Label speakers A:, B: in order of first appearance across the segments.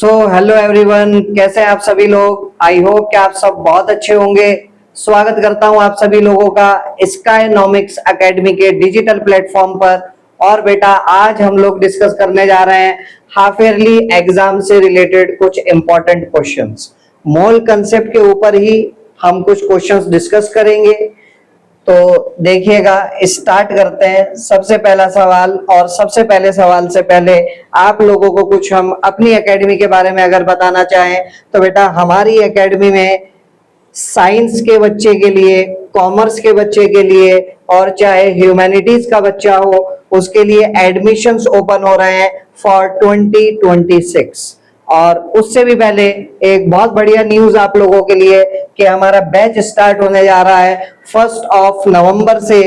A: Hello everyone, कैसे हैं आप सभी लोग। आई होप कि आप सब बहुत अच्छे होंगे। स्वागत करता हूं आप सभी लोगों का स्काईनॉमिक्स एकेडमी के डिजिटल प्लेटफॉर्म पर। और बेटा, आज हम लोग डिस्कस करने जा रहे हैं हाफ ईयरली एग्जाम से रिलेटेड कुछ इंपॉर्टेंट क्वेश्चंस। मोल कंसेप्ट के ऊपर ही हम कुछ क्वेश्चंस डिस्कस करेंगे। तो देखिएगा, स्टार्ट करते हैं। सबसे पहला सवाल, और सबसे पहले सवाल से पहले आप लोगों को कुछ हम अपनी एकेडमी के बारे में अगर बताना चाहें तो बेटा, हमारी एकेडमी में साइंस के बच्चे के लिए, कॉमर्स के बच्चे के लिए और चाहे ह्यूमैनिटीज का बच्चा हो उसके लिए एडमिशंस ओपन हो रहे हैं फॉर 2026। और उससे भी पहले एक बहुत बढ़िया न्यूज आप लोगों के लिए कि हमारा बैच स्टार्ट होने जा रहा है 1 नवंबर से,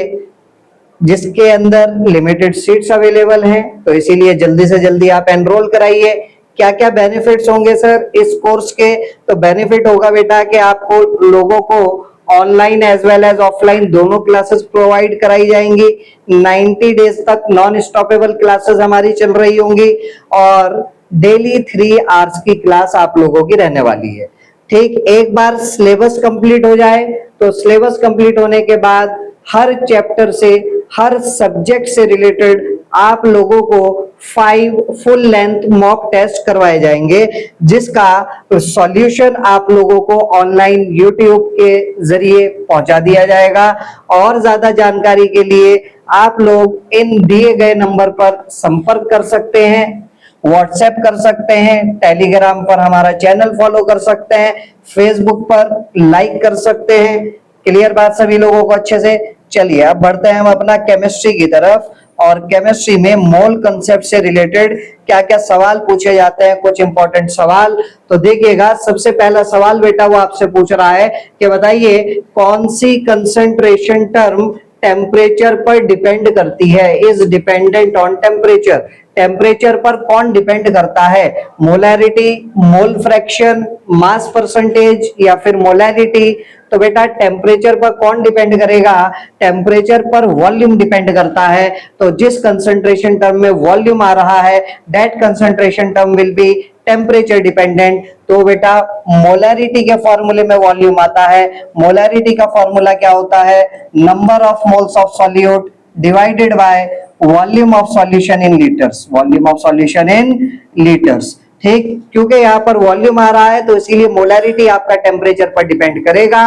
A: जिसके अंदर लिमिटेड सीट्स अवेलेबल हैं। तो इसीलिए जल्दी से जल्दी आप एनरोल कराइए। क्या क्या बेनिफिट्स होंगे सर इस कोर्स के? तो बेनिफिट होगा बेटा कि आपको लोगों को online as well as offline दोनों क्लासेस प्रोवाइड कराई जाएंगी। 90 डेज तक नॉन स्टॉपेबल क्लासेस हमारी चल रही होंगी और डेली 3 आवर्स की क्लास आप लोगों की रहने वाली है। ठीक, एक बार सिलेबस कंप्लीट हो जाए तो सिलेबस कंप्लीट होने के बाद हर चैप्टर से, हर सब्जेक्ट से रिलेटेड आप लोगों को 5 फुल लेंथ मॉक टेस्ट करवाए जाएंगे, जिसका सॉल्यूशन आप लोगों को ऑनलाइन यूट्यूब के जरिए पहुंचा दिया जाएगा। और ज्यादा जानकारी के लिए आप लोग इन दिए गए नंबर पर संपर्क कर सकते हैं, व्हाट्सएप कर सकते हैं, टेलीग्राम पर हमारा चैनल फॉलो कर सकते हैं, फेसबुक पर लाइक कर सकते हैं। क्लियर बात सभी लोगों को अच्छे से? चलिए अब बढ़ते हैं हम अपना केमिस्ट्री की तरफ। और केमिस्ट्री में मोल कंसेप्ट से रिलेटेड क्या क्या सवाल पूछे जाते हैं, कुछ इंपॉर्टेंट सवाल। तो देखिएगा, सबसे पहला सवाल बेटा वो आपसे पूछ रहा है कि बताइए कौन सी कंसंट्रेशन टर्म टेम्परेचर पर डिपेंड करती है, is dependent on temperature. Temperature पर कौन डिपेंड करता है? Molarity, mole fraction, mass percentage या फिर मोलैरिटी? तो बेटा, टेम्परेचर पर कौन डिपेंड करेगा? टेम्परेचर पर वॉल्यूम डिपेंड करता है। तो जिस कंसंट्रेशन टर्म में वॉल्यूम आ रहा है, that concentration term will be temperature dependent. तो बेटा, मोलैरिटी के फॉर्मूले में वॉल्यूम आता है। मोलैरिटी का फॉर्मूला क्या होता है? Number of moles of solute divided by volume of solution in litres. Volume of solution in litres. ठीक, क्योंकि यहाँ पर वॉल्यूम आ रहा है तो इसीलिए मोलैरिटी आपका टेम्परेचर पर डिपेंड करेगा।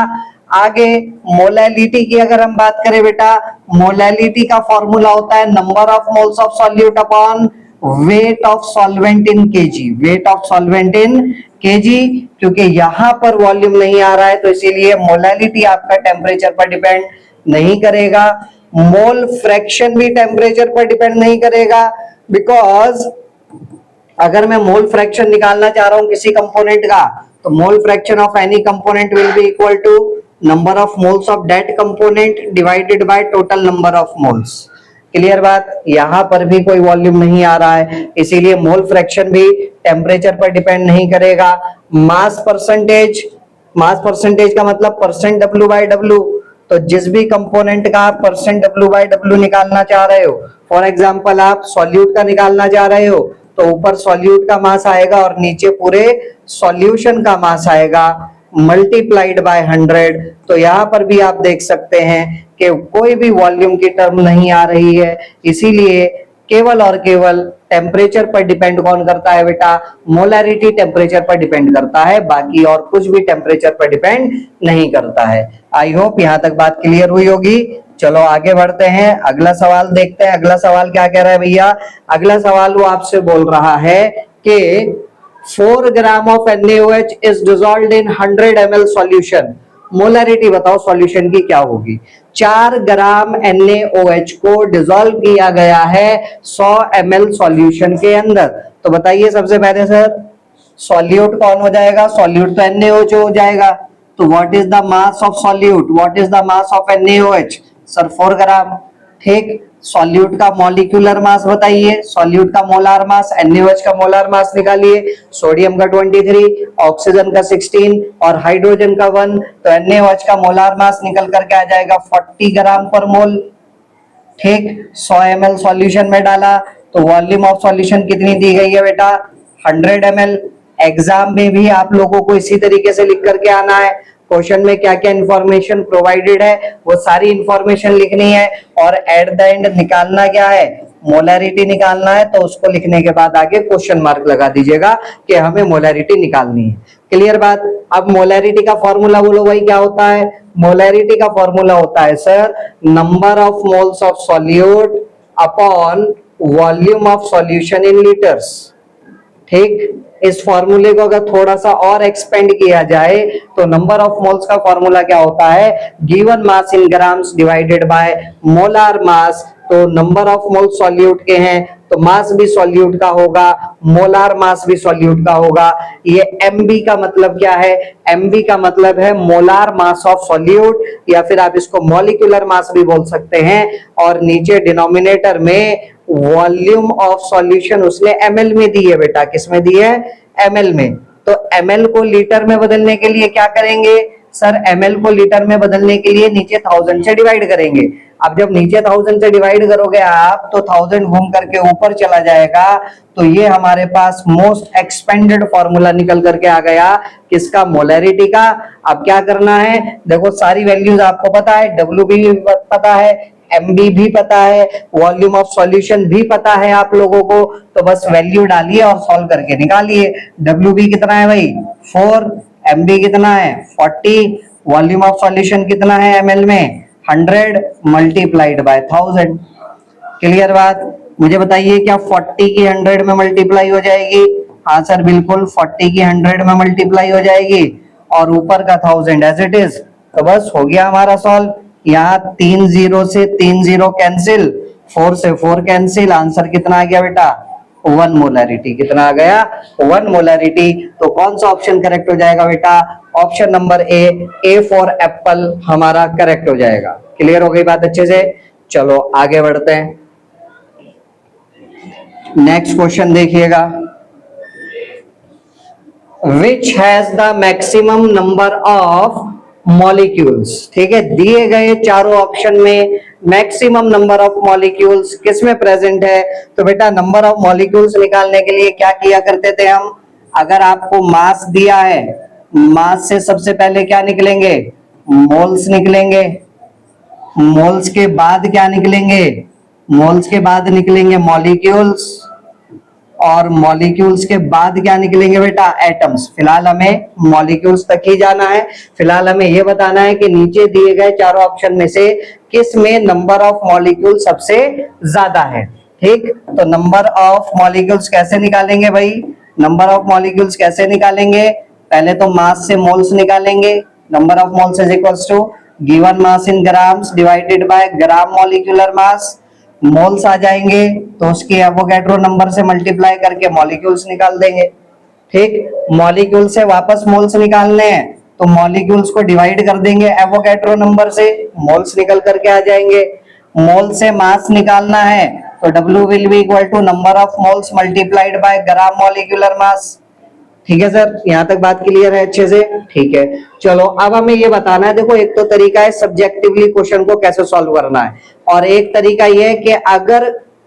A: आगे मोलैलिटी की अगर हम बात करें बेटा, मोलैलिटी का फॉर्मूला होता है number of moles of solute upon weight of solvent in KG. Weight of solvent in KG, क्योंकि यहां पर वॉल्यूम नहीं आ रहा है तो इसीलिए मोलैलिटी आपका टेम्परेचर पर डिपेंड नहीं करेगा। मोल फ्रैक्शन भी टेम्परेचर पर डिपेंड नहीं करेगा, बिकॉज अगर मैं मोल फ्रैक्शन निकालना चाह रहा हूं किसी कंपोनेंट का, तो mole fraction of any component will be equal to number of moles of that component divided by total number of moles. Clear बात? यहां पर भी कोई वॉल्यूम नहीं आ रहा है, इसीलिए मोल फ्रैक्शन भी टेम्परेचर पर डिपेंड नहीं करेगा। मास परसेंटेज, मास परसेंटेज का मतलब परसेंट डब्ल्यू बाय डब्ल्यू। तो जिस भी कंपोनेंट का आप परसेंट डब्ल्यू बाय डब्ल्यू निकालना चाह रहे हो, फॉर एग्जांपल आप सॉल्यूट का निकालना चाह रहे हो, तो ऊपर सॉल्यूट का मास आएगा और नीचे पूरे सॉल्यूशन का मास आएगा मल्टीप्लाइड बाय 100। तो यहां पर भी आप देख सकते हैं कि कोई भी वॉल्यूम की टर्म नहीं आ रही है, इसीलिए केवल और केवल टेम्परेचर पर डिपेंड कौन करता है बेटा? मोलैरिटी टेम्परेचर पर डिपेंड करता है, बाकी और कुछ भी टेम्परेचर पर डिपेंड नहीं करता है। आई होप यहां तक बात क्लियर हुई होगी। चलो आगे बढ़ते हैं, अगला सवाल देखते हैं। अगला सवाल क्या कह रहा है भैया? अगला सवाल वो आपसे बोल रहा है कि 4 gram of NaOH is dissolved in 100 ml solution. Molarity बताओ सॉल्यूशन की क्या होगी? 4 ग्राम NaOH को डिसॉल्व किया गया है 100 ml सॉल्यूशन के अंदर। तो बताइए सबसे पहले सर, सॉल्यूट कौन हो जाएगा? सॉल्यूट तो NaOH हो जाएगा। तो what is the mass of solute? What is the mass of NaOH? Sir 4 ग्राम। ठीक, सॉल्यूट का मॉलिक्यूलर मास बताइए, सॉल्यूट का मोलार मास, NaOH का मोलार मास निकालिए। सोडियम का 23, ऑक्सीजन का 16 और हाइड्रोजन का 1। तो NaOH का मोलार मास निकल करके आ जाएगा 40 ग्राम पर मोल। ठीक, 100 ml सॉल्यूशन में डाला तो वॉल्यूम ऑफ सॉल्यूशन कितनी दी गई है बेटा? 100 ml। एग्जाम में भी आप लोगों को इसी तरीके से लिख करके आना है। क्वेश्चन में क्या क्या इंफॉर्मेशन प्रोवाइडेड है वो सारी इंफॉर्मेशन लिखनी है, और एट द एंड निकालना क्या है, मोलैरिटी निकालना है। तो उसको लिखने के बाद आगे क्वेश्चन मार्क लगा दीजिएगा कि हमें मोलैरिटी निकालनी है। क्लियर बात। अब मोलैरिटी का फॉर्मूला बोलो भाई क्या होता है। मोलैरिटी का फॉर्मूला होता है sir number of moles of solute upon volume of solution in litres. ठीक, इस फॉर्मूले को अगर थोड़ा सा और एक्सपेंड किया जाए तो नंबर ऑफ मोल्स का फॉर्मूला क्या होता है, given mass in grams divided by molar मास। तो नंबर ऑफ मोल्स सॉल्यूट के हैं तो मास भी सॉल्यूट का होगा, मोलार मास भी सॉल्यूट का होगा। ये एमबी का मतलब क्या है, एमबी का मतलब है मोलार मास ऑफ सॉल्यूट, या फिर आप इसको मॉलिक्यूलर मास भी बोल सकते हैं। और नीचे डिनोमिनेटर में वॉल्यूम ऑफ सॉल्यूशन उसने एमएल में दी है बेटा, किस में दी है, एमएल में। तो एमएल को लीटर में बदलने के लिए क्या करेंगे सर, एमएल को लीटर में बदलने के लिए नीचे 1000 से डिवाइड करेंगे। अब जब नीचे 1000 से डिवाइड करोगे आप तो 1000 घूम करके ऊपर चला जाएगा। तो ये हमारे पास मोस्ट एक्सपेंडेड फॉर्मूला निकल करके आ गया किसका, मोलैरिटी का। अब क्या करना है, देखो सारी वैल्यूज आपको पता है, डब्ल्यूबी भी पता है, एमबी भी पता है, वॉल्यूम ऑफ सॉल्यूशन भी पता है आप लोगों को। तो बस वैल्यू डालिए और सॉल्व करके निकालिए। डब्ल्यूबी कितना है भाई 4, एमबी कितना है 40, वॉल्यूम ऑफ सॉल्यूशन कितना है एमएल में 100 मल्टीप्लाइड बाय 1000। क्लियर बात। मुझे बताइए क्या 40 की 100 में मल्टीप्लाई हो जाएगी, हाँ सर बिल्कुल 40 की 100 में मल्टीप्लाई हो जाएगी, और ऊपर का 1000 एज इट इज। तो बस हो गया हमारा सॉल्व। यहाँ 3 0 से 3 0 कैंसिल, 4 से 4 कैंसिल, आंसर कितना आ गया बेटा 1 मोलैरिटी। कितना आ गया 1 मोलैरिटी। तो कौन सा ऑप्शन करेक्ट हो जाएगा बेटा, option number A for Apple हमारा करेक्ट हो जाएगा। क्लियर हो गई बात अच्छे से। चलो आगे बढ़ते हैं, नेक्स्ट क्वेश्चन देखिएगा। Which has the maximum number of molecules. ठीक है, दिए गए चारों ऑप्शन में मैक्सिमम नंबर ऑफ मॉलिक्यूल्स किसमें प्रेजेंट है। तो बेटा नंबर ऑफ मॉलिक्यूल्स निकालने के लिए क्या किया करते थे हम, अगर आपको मास दिया है, मास से सबसे पहले क्या निकलेंगे, मोल्स निकलेंगे। मोल्स के बाद क्या निकलेंगे, मोल्स के बाद निकलेंगे मॉलिक्यूल्स, और मॉलिक्यूल्स के बाद क्या निकलेंगे बेटा, एटम्स। फिलहाल हमें मॉलिक्यूल्स तक ही जाना है। फिलहाल हमें यह बताना है कि नीचे दिए गए चारों ऑप्शन में से किस में नंबर ऑफ मॉलिक्यूल सबसे ज्यादा है। ठीक, तो नंबर ऑफ मॉलिक्यूल्स कैसे निकालेंगे भाई, नंबर ऑफ मॉलिक्यूल्स कैसे निकालेंगे, पहले तो मास से मोल्स निकालेंगे। Number of moles is equals to given mass in grams divided by gram molecular mass. Moles आ जाएंगे तो उसके एवोगैड्रो नंबर से मल्टीप्लाई करके मॉलिक्यूल्स निकाल देंगे। ठीक, मॉलिक्यूल से वापस मोल्स निकालने हैं तो मॉलिक्यूल्स को डिवाइड कर देंगे एवोगैड्रो नंबर से, मोल्स निकल करके आ जाएंगे। मोल से मास निकालना है तो W will be equal to number of moles multiplied by gram molecular mass. ठीक है सर, यहां तक बात क्लियर है अच्छे से। ठीक है, चलो अब हमें ये बताना है, देखो एक तो तरीका है सब्जेक्टिवली क्वेश्चन को कैसे सॉल्व करना है, और एक तरीका ये है कि अगर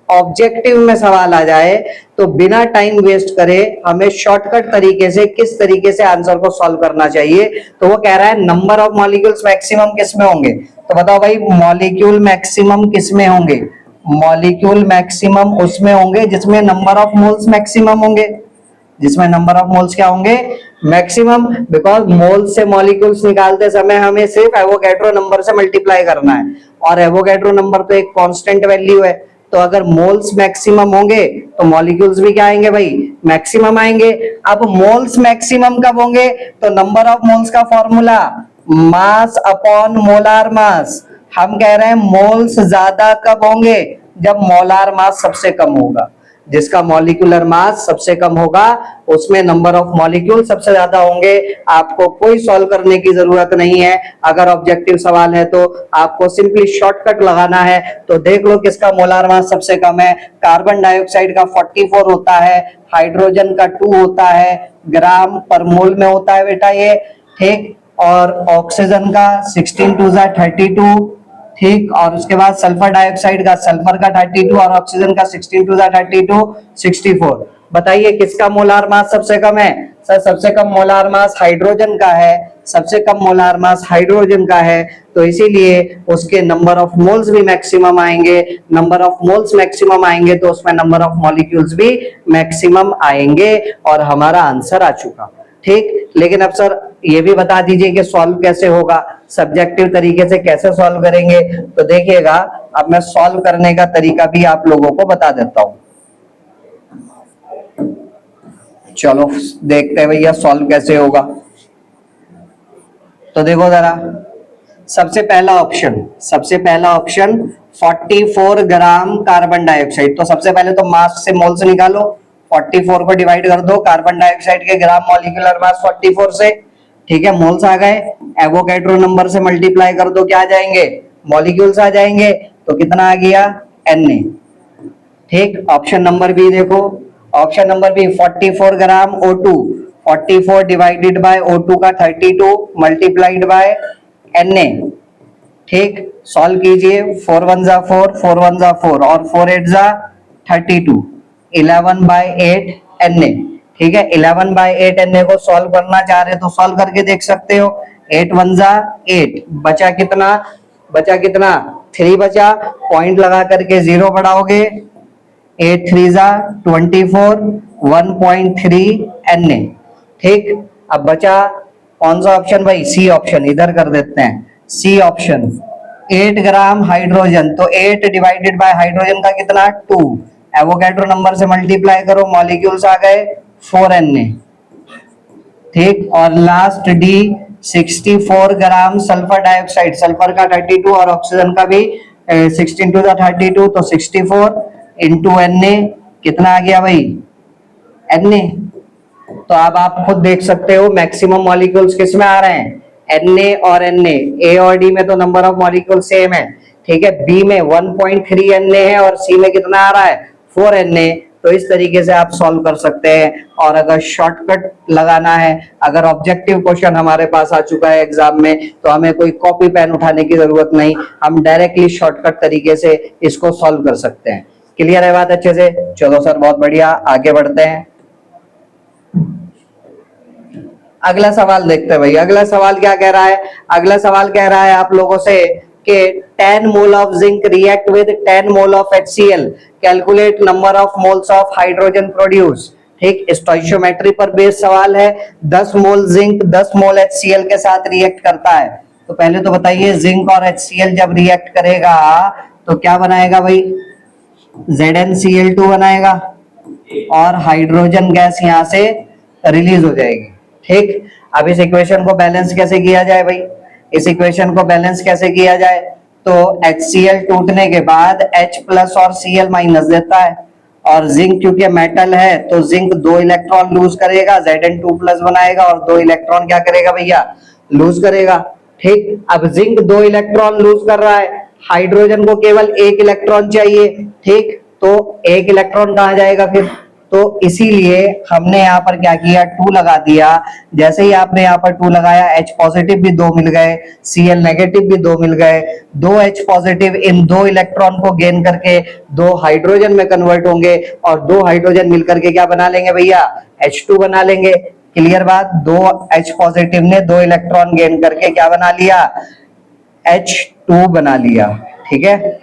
A: ऑब्जेक्टिव में सवाल आ जाए तो बिना टाइम वेस्ट करे हमें शॉर्टकट तरीके से किस तरीके से आंसर को सॉल्व करना चाहिए। तो वो कह रहा है नंबर ऑफ मॉलिक्यूल्स मैक्सिमम किस में होंगे, तो बताओ भाई मॉलिक्यूल मैक्सिमम किस में होंगे, मॉलिक्यूल मैक्सिमम उसमें होंगे जिसमें नंबर ऑफ मोल्स मैक्सिमम होंगे, जिसमें नंबर ऑफ मोल्स क्या होंगे मैक्सिमम। बिकॉज मोल्स से मॉलिक्यूल्स निकालते समय हमें सिर्फ एवोगैड्रो नंबर से मल्टीप्लाई करना है, और एवोगैड्रो नंबर तो एक कांस्टेंट वैल्यू है। तो अगर मोल्स मैक्सिमम होंगे तो मॉलिक्यूल्स भी क्या आएंगे भाई, मैक्सिमम आएंगे। अब मोल्स मैक्सिमम कब होंगे, तो नंबर ऑफ मोल्स का formula mass upon molar mass. हम कह रहे हैं मोल्स ज्यादा कब होंगे, जब मोलार मास सबसे कम होगा। जिसका मॉलिक्यूलर मास सबसे कम होगा उसमें नंबर ऑफ मॉलिक्यूल सबसे ज्यादा होंगे। आपको कोई सॉल्व करने की जरूरत नहीं है, अगर ऑब्जेक्टिव सवाल है तो आपको सिंपली शॉर्टकट लगाना है। तो देख लो किसका मोलार मास सबसे कम है, कार्बन डाइऑक्साइड का 44 होता है, हाइड्रोजन का 2 होता है, ग्राम पर मोल में होता है बेटा ये। ठीक, और ऑक्सीजन का 16 2 32। ठीक, और उसके बाद सल्फर डाइऑक्साइड का, सल्फर का 32 और ऑक्सीजन का 16 2 32 64। बताइए किसका मोलार मास सबसे कम है, सर सबसे कम मोलार मास हाइड्रोजन का है, सबसे कम मोलार मास हाइड्रोजन का है, तो इसीलिए उसके नंबर ऑफ मोल्स भी मैक्सिमम आएंगे, नंबर ऑफ मोल्स मैक्सिमम आएंगे तो उसमें नंबर ऑफ मॉलिक्यूल्स भी मैक्सिमम आएंगे और हमारा आंसर आ चुका। ठीक, लेकिन अब सर ये भी बता दीजिए कि सॉल्व कैसे होगा, सब्जेक्टिव तरीके से कैसे सॉल्व करेंगे। तो देखिएगा, अब मैं सॉल्व करने का तरीका भी आप लोगों को बता देता हूं। चलो देखते हैं भैया सॉल्व कैसे होगा। तो देखो जरा, सबसे पहला ऑप्शन 44 ग्राम कार्बन डाइऑक्साइड। तो सबसे पहले तो मास से मोल्स निकालो, 44 को डिवाइड कर दो कार्बन डाइऑक्साइड के ग्राम मॉलिक्यूलर मास 44 से, ठीक है, मोल्स आ गए। एवोगैड्रो नंबर से मल्टीप्लाई कर दो, क्या आ जाएंगे, मॉलिक्यूल्स आ जाएंगे। तो कितना आ गया, Na। ठीक, ऑप्शन नंबर बी देखो, option number B 44 gram O2, 44 divided by O2 का 32 मल्टीप्लाइड बाय Na। ठीक, सॉल्व कीजिए, 4 1 जा 4, 4 1 जा 4 और 4 8 जा 32, 11 बाय 8 Na। ठीक है, 11 बाय 8 Na को सॉल्व करना चाह रहे तो सॉल्व करके देख सकते हो। 8 1 जा 8, बचा कितना, 3 बचा, पॉइंट लगा करके 0 बढ़ाओगे, 8 3 जा 24, 1.3 Na। ठीक, अब बचा कौन सा ऑप्शन भाई, सी ऑप्शन, इधर कर देते हैं, सी ऑप्शन 8 ग्राम हाइड्रोजन। तो 8 डिवाइडेड बाय हाइड्रोजन का कितना, 2, एवोगैड्रो नंबर से मल्टीप्लाई करो, मॉलिक्यूल्स आ गए 4 Na। ठीक, और लास्ट डी 64 ग्राम सल्फर डाइऑक्साइड, सल्फर का 32 और ऑक्सीजन का भी 16 टू 32, तो 64 इंटू Na कितना आ गया भाई, Na। तो अब आप खुद देख सकते हो मैक्सिमम मॉलिक्यूल्स किस में आ रहे हैं, Na और Na। ए और डी में तो नंबर ऑफ मॉलिक्यूल सेम है, ठीक है, बी में 1.3 Na है और सी में कितना आ रहा है, 4 Na। तो इस तरीके से आप सॉल्व कर सकते हैं। और अगर शॉर्टकट लगाना है, अगर ऑब्जेक्टिव क्वेश्चन हमारे पास आ चुका है एग्जाम में, तो हमें कोई कॉपी पेन उठाने की जरूरत नहीं, हम डायरेक्टली शॉर्टकट तरीके से इसको सॉल्व कर सकते हैं। क्लियर है बात अच्छे से? चलो सर बहुत बढ़िया, आगे बढ़ते हैं। अगला सवाल देखते हैं भाई, अगला सवाल क्या कह रहा है, अगला सवाल कह रहा है आप लोगों से कि 10 mole of zinc react with 10 mole of HCl, calculate number of moles of hydrogen produce. ठीक, स्टोइचियोमेट्री पर बेस्ड सवाल है। 10 मोल जिंक 10 मोल HCl के साथ रिएक्ट करता है। तो पहले तो बताइए, जिंक और HCl जब रिएक्ट करेगा तो क्या बनाएगा भाई, ZnCl2 बनाएगा और हाइड्रोजन गैस यहां से रिलीज हो जाएगी। ठीक, अब इस इक्वेशन को बैलेंस कैसे किया जाए भाई, इस इक्वेशन को बैलेंस कैसे किया जाए, तो HCl टूटने के बाद H प्लस और Cl माइनस देता है, और जिंक क्योंकि मेटल है तो जिंक 2 इलेक्ट्रॉन लूज करेगा, Zn2 प्लस बनाएगा और 2 इलेक्ट्रॉन क्या करेगा भैया, लूज करेगा। ठीक, अब जिंक 2 इलेक्ट्रॉन लूज कर रहा है, हाइड्रोजन को केवल 1 इलेक्ट्रॉन चाहिए। ठीक, तो 1 इलेक्ट्रॉन कहाँ जाएगा फिर, तो इसीलिए हमने यहाँ पर क्या किया, 2 लगा दिया। जैसे ही आपने यहाँ पर 2 लगाया, H पॉजिटिव भी 2 मिल गए, Cl नेगेटिव भी 2 मिल गए, 2 H पॉजिटिव इन 2 इलेक्ट्रॉन को गेन करके 2 हाइड्रोजन में कन्वर्ट होंगे और 2 हाइड्रोजन मिलकर के क्या बना लेंगे भैया, H2 बना लेंगे। क्लियर बात, 2 H पॉजिटिव ने 2 इलेक्ट्रॉन गेन करके क्या बना लिया, H2 बना लिया। ठीक है,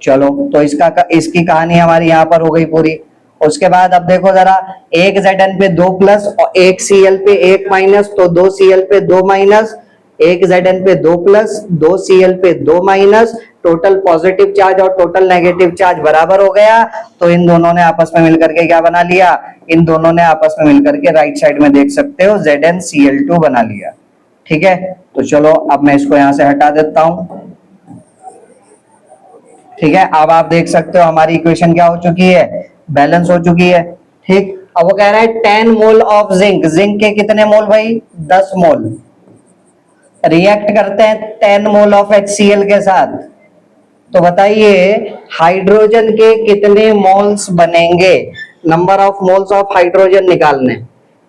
A: चलो तो इसकी कहानी हमारी यहाँ पर हो गई पूरी। उसके बाद अब देखो जरा, एक Zn पे 2 प्लस और एक Cl पे 1 माइनस, तो 2 Cl पे 2 माइनस, एक Zn पे 2 प्लस 2 Cl पे 2 माइनस, टोटल पॉजिटिव चार्ज और टोटल नेगेटिव चार्ज बराबर हो गया। तो इन दोनों ने आपस में मिलकर के क्या बना लिया, इन दोनों ने आपस में मिलकर के राइट साइड में देख सकते हो ZnCl2 बना लिया। ठीक है, तो चलो अब मैं इसको यहां से हटा देता हूं। ठीक है, अब आप देख सकते हो हमारी इक्वेशन क्या हो चुकी है, बैलेंस हो चुकी है। ठीक, अब वो कह रहा है 10 मोल ऑफ जिंक, जिंक के कितने मोल भाई, 10 मोल रिएक्ट करते हैं 10 मोल ऑफ HCl के साथ। तो बताइए हाइड्रोजन के कितने मोल्स बनेंगे, number of moles of hydrogen निकालने।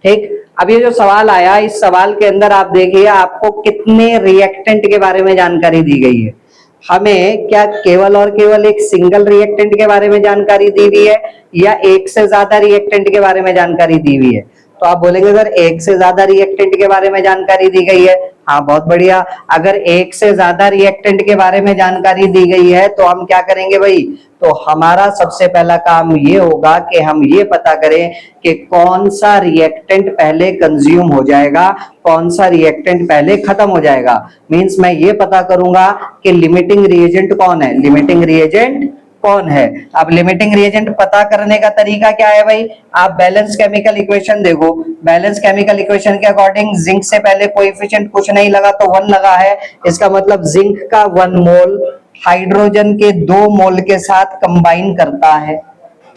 A: ठीक, अब ये जो सवाल आया, इस सवाल के अंदर आप देखिए आपको कितने रिएक्टेंट के बारे में जानकारी दी गई है। हमें क्या केवल और केवल एक सिंगल रिएक्टेंट के बारे में जानकारी दी हुई है या एक से ज्यादा रिएक्टेंट के बारे में जानकारी दी हुई है। तो आप बोलेंगे सर एक से ज्यादा रिएक्टेंट के बारे में जानकारी दी गई है। हाँ, बहुत बढ़िया। अगर एक से ज्यादा रिएक्टेंट के बारे में जानकारी दी गई है तो हम क्या करेंगे भाई, तो हमारा सबसे पहला काम ये होगा कि हम ये पता करें कि कौन सा रिएक्टेंट पहले कंज्यूम हो जाएगा, कौन सा रिएक्टेंट पहले खत्म हो जाएगा। मींस मैं ये पता करूंगा कि लिमिटिंग रिएजेंट कौन है, लिमिटिंग रिएजेंट कौन है। अब लिमिटिंग रिएजेंट पता करने का तरीका क्या है भाई, आप बैलेंस केमिकल इक्वेशन देखो। बैलेंस केमिकल इक्वेशन के अकॉर्डिंग जिंक से पहले कोएफिशिएंट कुछ नहीं लगा तो 1 लगा है। इसका मतलब जिंक का 1 मोल हाइड्रोजन के 2 मोल के साथ कंबाइन करता है।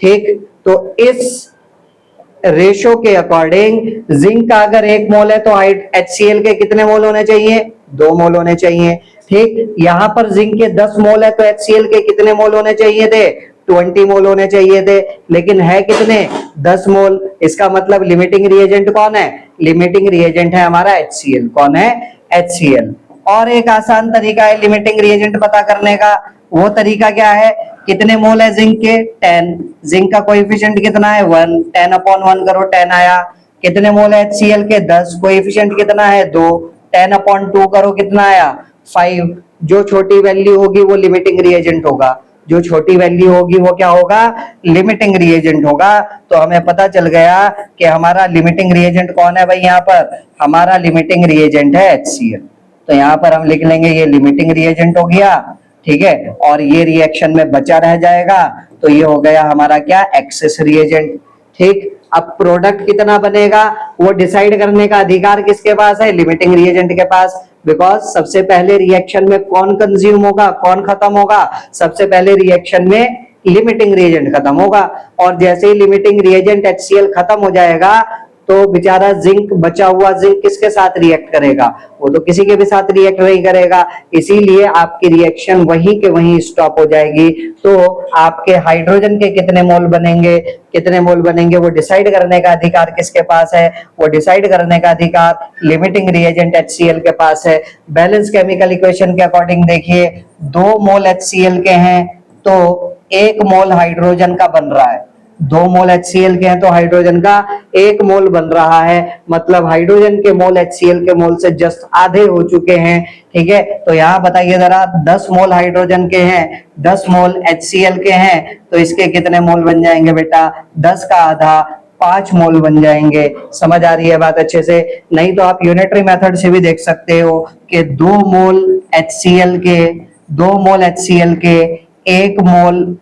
A: ठीक, तो इस रेशो के अकॉर्डिंग जिंक का अगर 1 मोल है तो HCl के कितने मोल होने चाहिए, 2 मोल होने चाहिए। ठीक, यहां पर जिंक के 10 मोल है तो HCl के कितने मोल होने चाहिए थे, 20 मोल होने चाहिए थे, लेकिन है कितने, 10 मोल। इसका मतलब लिमिटिंग रिएजेंट कौन है, लिमिटिंग रिएजेंट है हमारा HCl। कौन है, HCl। और एक आसान तरीका है लिमिटिंग रिएजेंट पता करने का, वो तरीका क्या है, कितने मोल है जिंक के, 10। जिंक का कोएफिशिएंट कितना है, 1, 10/1 करो, 10 आया। कितने मोल है HCl के, 10, कोएफिशिएंट कितना है, 2, 10/2 करो, कितना आया, 5। जो छोटी वैल्यू होगी वो लिमिटिंग रिएजेंट होगा, जो छोटी वैल्यू होगी वो क्या होगा, लिमिटिंग रिएजेंट होगा। तो हमें पता चल गया कि हमारा लिमिटिंग रिएजेंट कौन है भाई, यहाँ पर हमारा लिमिटिंग रिएजेंट है HCl। तो यहाँ पर हम लिख लेंगे ये लिमिटिंग रिएजेंट हो गया। ठीक है, और ये रिएक्शन में बचा रह जाएगा तो ये हो गया हमारा क्या, एक्सेस रिएजेंट। ठीक, अब प्रोडक्ट कितना बनेगा वो डिसाइड करने का अधिकार किसके पास है, लिमिटिंग रिएजेंट के पास। बिकॉज सबसे पहले रिएक्शन में कौन कंज्यूम होगा, कौन खत्म होगा, सबसे पहले रिएक्शन में लिमिटिंग रिएजेंट खत्म होगा। और जैसे ही लिमिटिंग रिएजेंट HCl खत्म हो जाएगा तो बेचारा जिंक, बचा हुआ जिंक किसके साथ रिएक्ट करेगा, वो तो किसी के भी साथ रिएक्ट नहीं करेगा, इसीलिए आपकी रिएक्शन वहीं के वहीं स्टॉप हो जाएगी। तो आपके हाइड्रोजन के कितने मोल बनेंगे, कितने मोल बनेंगे वो डिसाइड करने का अधिकार किसके पास है, वो डिसाइड करने का अधिकार लिमिटिंग रिएजेंट HCl के पास है। बैलेंस केमिकल इक्वेशन के अकॉर्डिंग देखिए, 2 मोल HCl के हैं तो 1 मोल हाइड्रोजन का बन रहा है, 2 मोल HCl के हैं तो हाइड्रोजन का 1 मोल बन रहा है। मतलब हाइड्रोजन के मोल HCl के मोल से जस्ट आधे हो चुके हैं। ठीक है, तो यहाँ बताइए जरा, 10 मोल हाइड्रोजन के हैं, 10 मोल HCl के हैं, तो इसके कितने मोल बन जाएंगे बेटा, 10 का आधा, 5 मोल बन जाएंगे। समझ आ रही है बात अच्छे से, नहीं तो आप यूनिटरी मेथड से भी देख सकते हो कि 2 मोल HCl के, 2 मोल HCl के 1 मोल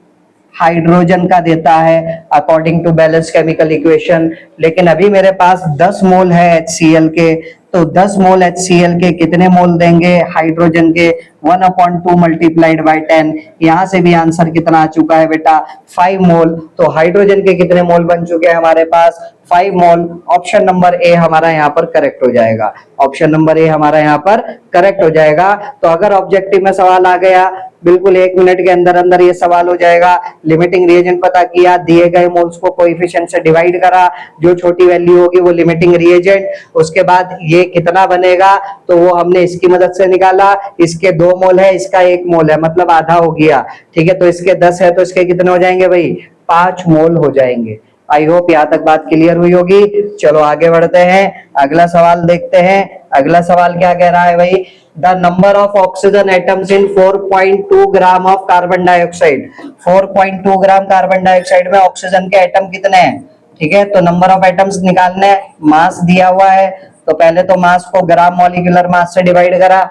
A: हाइड्रोजन का देता है according to balance chemical equation. लेकिन अभी मेरे पास 10 मोल है HCl के, तो 10 मोल HCl के कितने मोल देंगे हाइड्रोजन के, 1/2 मल्टीप्लाइड बाय 10। यहाँ से भी आंसर कितना आ चुका है बेटा, 5 मोल। तो हाइड्रोजन के कितने मोल बन चुके हैं हमारे पास, 5 मोल। ऑप्शन नंबर ए हमारा यहाँ पर करेक्ट हो जाएगा, ऑप्शन नंबर ए हमारा यहाँ पर करेक्ट हो जाएगा। तो अगर ऑब्जेक्टिव में सवाल आ गया, बिल्कुल 1 मिनट के अंदर अंदर ये सवाल हो जाएगा। लिमिटिंग रिएजेंट पता किया, दिए गए मोल्स को कोएफिशिएंट से डिवाइड करा, जो छोटी वैल्यू होगी वो लिमिटिंग रिएजेंट, उसके बाद ये कितना बनेगा तो वो हमने इसकी मदद से निकाला, इसके 2 मोल है, इसका 1 मोल है, मतलब आधा हो गया। ठीक है, तो इसके 10 है तो इसके कितने हो जाएंगे भाई, 5 मोल हो जाएंगे। आई होप यहाँ तक बात क्लियर हुई होगी। चलो आगे बढ़ते हैं, अगला सवाल देखते हैं। अगला सवाल क्या कह रहा है भाई, the number of oxygen atoms in 4.2 gram of carbon dioxide. 4.2 gram carbon dioxide में ऑक्सीजन के एटम कितने हैं। ठीक है, तो नंबर ऑफ एटम्स निकालने, मास दिया हुआ है तो पहले तो मास को ग्राम मॉलिक्यूलर मास से डिवाइड करा।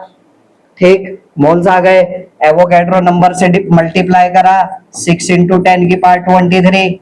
A: ठीक, मोल्स आ गए, एवोगैड्रो नंबर से मल्टीप्लाई करा, 6 × 10⁻23।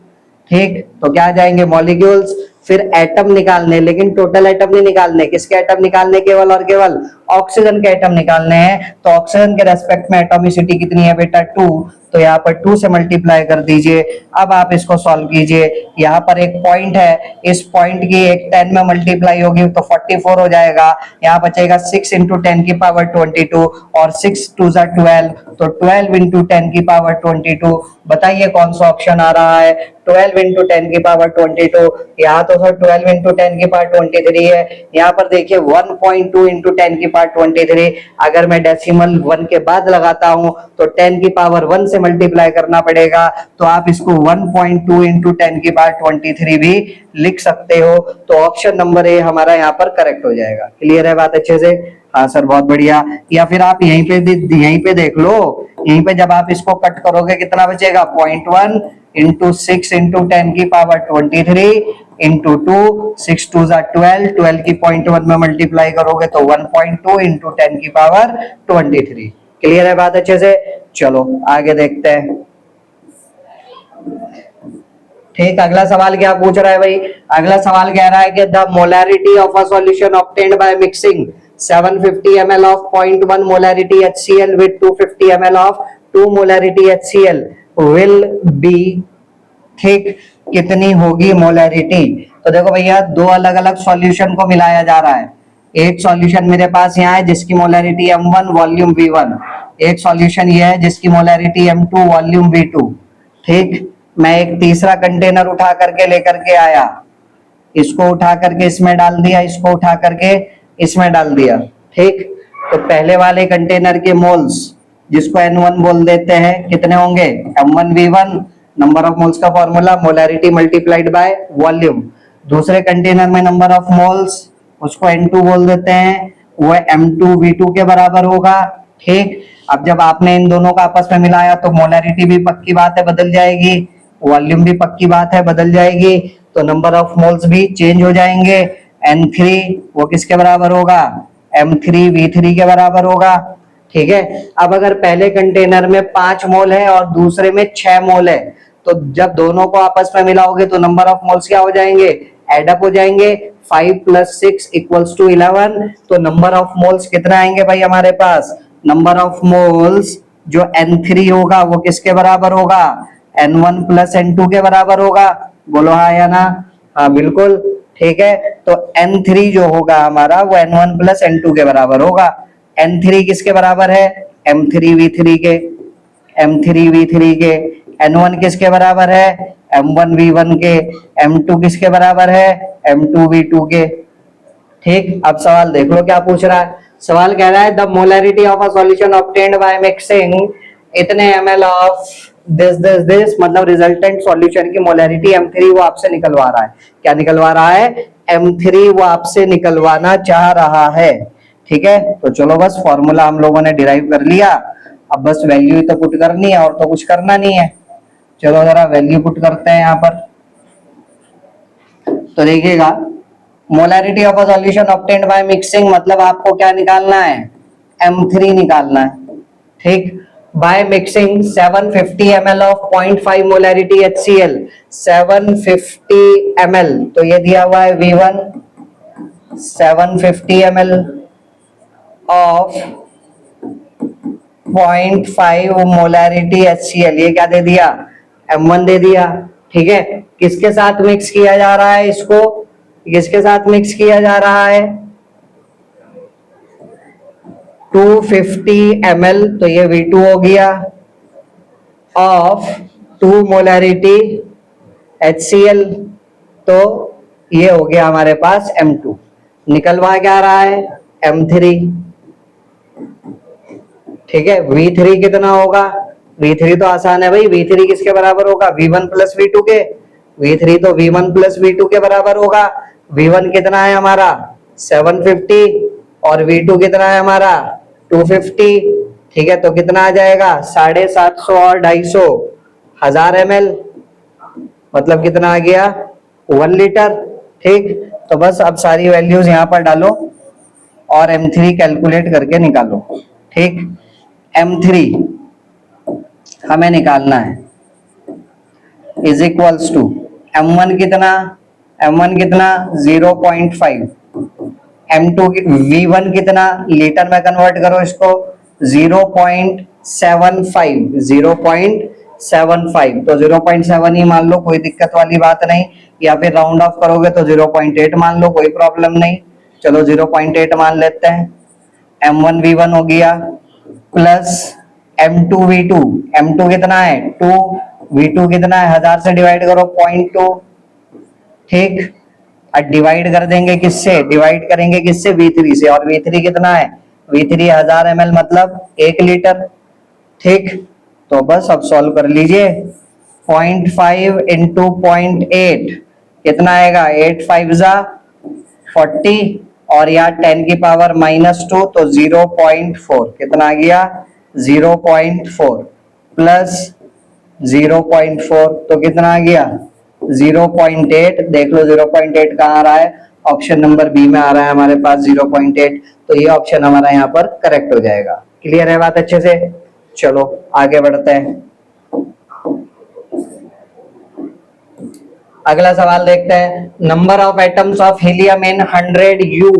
A: ठीक, तो क्या आ जाएंगे मॉलिक्यूल्स। फिर एटम निकालने, लेकिन टोटल एटम नहीं निकालने, किसके एटम निकालने, केवल और केवल ऑक्सीजन के एटम निकालने हैं। तो ऑक्सीजन के रेस्पेक्ट में एटॉमिसिटी कितनी है बेटा, 2, तो यहाँ पर 2 से मल्टीप्लाई कर दीजिए। अब आप इसको सॉल्व कीजिए, यहाँ पर एक पॉइंट है, इस पॉइंट की एक 10 में मल्टीप्लाई होगी तो 44 हो जाएगा। यहाँ बचेगा 6 × 10⁻22 और 6 2 12, तो 12 × 10⁻22। बताइए कौन सा ऑप्शन आ रहा है, 12 × 10⁻22। यहाँ तो सर 12 × 10⁻23 है। यहाँ पर देखिए 1.2 × पावर 23। अगर मैं डेसिमल 1 के बाद लगाता हूं तो 10 की पावर 1 से मल्टीप्लाई करना पड़ेगा, तो आप इसको 1.2 इंटू 10 की पावर 23 भी लिख सकते हो। तो ऑप्शन नंबर ए हमारा यहाँ पर करेक्ट हो जाएगा। क्लियर है बात अच्छे से? हाँ सर बहुत बढ़िया। या फिर आप यहीं पे देख लो, यहीं पे जब आप इसको कट करोगे कितना बचेगा, 0.1 इंटू 6 इंटू 10 की पावर 23 इंटू 2, 6 2 12, 12 की 0.1 में मल्टीप्लाई करोगे तो 1.2 इंटू 10 की पावर 23। क्लियर है बात अच्छे से? चलो आगे देखते हैं। ठीक, अगला सवाल क्या पूछ रहा है भाई? अगला सवाल कह रहा है कि the molarity of a solution obtained by mixing 750 ml of 0.1 molarity HCl with 250 ml of 2 molarity HCl will be, ठीक, कितनी होगी मोलैरिटी? तो देखो भैया, दो अलग अलग सॉल्यूशन को मिलाया जा रहा है। एक सॉल्यूशन मेरे पास यहाँ है जिसकी मोलैरिटी M1 वॉल्यूम V1, एक सॉल्यूशन ये है जिसकी मोलैरिटी M2 वॉल्यूम V2। ठीक, मैं एक तीसरा कंटेनर उठा करके लेकर के आया, इसको उठा करके इसमें डाल दिया, इसको उठा करके इसमें डाल दिया। ठीक, तो पहले वाले कंटेनर के मोल्स जिसको N1 बोल देते हैं कितने होंगे, M1 V1, number of moles का formula molarity multiplied by volume. दूसरे कंटेनर में नंबर ऑफ मोल्स उसको N2 बोल देते हैं, वो M2 V2 के बराबर होगा। ठीक, अब जब आपने इन दोनों का आपस में मिलाया तो मोलैरिटी भी पक्की बात है बदल जाएगी, वॉल्यूम भी पक्की बात है बदल जाएगी, तो नंबर ऑफ मोल्स भी चेंज हो जाएंगे। N3 वो किसके बराबर होगा, M3 V3 के बराबर होगा। ठीक है, अब अगर पहले कंटेनर में 5 मोल है और दूसरे में 6 मोल है, तो जब दोनों को आपस में मिलाओगे तो नंबर ऑफ मोल्स क्या हो जाएंगे, एडअप हो जाएंगे। 5 + 6 = 11। तो नंबर ऑफ मोल्स कितना आएंगे भाई हमारे पास, नंबर ऑफ मोल्स जो N3 होगा वो किसके बराबर होगा, N1 + N2 के बराबर होगा। बोलो हाँ या ना? हाँ बिल्कुल। ठीक है, तो N3 जो होगा हमारा वो N1 + N2 के बराबर होगा। N3 किसके बराबर है, M3 V3 के, M3 V3 के। N1 किसके बराबर है, M1 V1 के। M2 किसके बराबर है, M2 V2 के। ठीक, अब सवाल देख लो क्या पूछ रहा है। सवाल कह रहा है the molarity of a solution obtained by mixing इतने ml ऑफ दिस, मतलब रिजल्टेंट सॉल्यूशन की मोलैरिटी M3 वो आपसे निकलवा रहा है। क्या निकलवा रहा है, M3 वो आपसे निकलवाना चाह रहा है। ठीक है, तो चलो बस फॉर्मूला हम लोगों ने डिराइव कर लिया, अब बस वैल्यू ही तो पुट करनी है और तो कुछ करना नहीं है। चलो जरा वैल्यू पुट करते हैं यहाँ पर। तो देखिएगा, molarity of a solution obtained by mixing मतलब आपको क्या निकालना है, M3 निकालना है। ठीक, by mixing 750 ml of 0.5 molarity HCl, 750 ml, तो ये दिया हुआ है V1, 750 ml of 0.5 molarity HCl, ये क्या दे दिया, M1 दे दिया। ठीक है, किसके साथ मिक्स किया जा रहा है इसको, किसके साथ मिक्स किया जा रहा है, 250 ml, तो ये V2 हो गया, ऑफ 2 मोलैरिटी HCl, तो ये हो गया हमारे पास M2। निकलवा क्या रहा है, M3। ठीक है, V3 कितना होगा, V3 तो आसान है भाई, V3 किसके बराबर होगा, V1 + V2 के। V3 तो V1 + V2 के बराबर होगा। V1 कितना है हमारा 750 और V2 कितना है हमारा 250। ठीक है, तो कितना आ जाएगा 750 और 250, 1000 ml, मतलब कितना आ गया 1 लीटर। ठीक, तो बस अब सारी वैल्यूज यहाँ पर डालो और M3 कैलकुलेट करके निकालो। ठीक, M3 हमें निकालना है इज इक्वल्स टू M1 कितना, M1 कितना 0.5, M2 V1 कितना, लीटर में कन्वर्ट करो इसको 0.75, 0.75, तो 0.7 ही मान लो, कोई दिक्कत वाली बात नहीं, या फिर राउंड ऑफ करोगे तो 0.8 मान लो, कोई प्रॉब्लम नहीं। चलो 0.8 मान लेते हैं। M1 V1 हो गया प्लस M2 V2, M2 कितना है 2, V2 कितना है 1000 से डिवाइड करो 0.2। ठीक, अब डिवाइड कर देंगे किससे, डिवाइड करेंगे किससे, V3 से, और V3 कितना है V3 1000 ml मतलब 1 लीटर। ठीक, तो बस अब सॉल्व कर लीजिए। 0.5 इंटू 0.8 कितना आएगा, 8 5 जा 40 और यहाँ 10 की पावर -2 तो 0.4 कितना आ गया, 0.4 प्लस 0.4 तो कितना आ गया, 0.8। देख लो 0.8 कहाँ आ रहा है, ऑप्शन नंबर बी में आ रहा है हमारे पास 0.8, तो ये ऑप्शन हमारा यहाँ पर करेक्ट हो जाएगा। क्लियर है बात अच्छे से? चलो आगे बढ़ते हैं। अगला सवाल देखते हैं। Number of atoms of helium in 100 you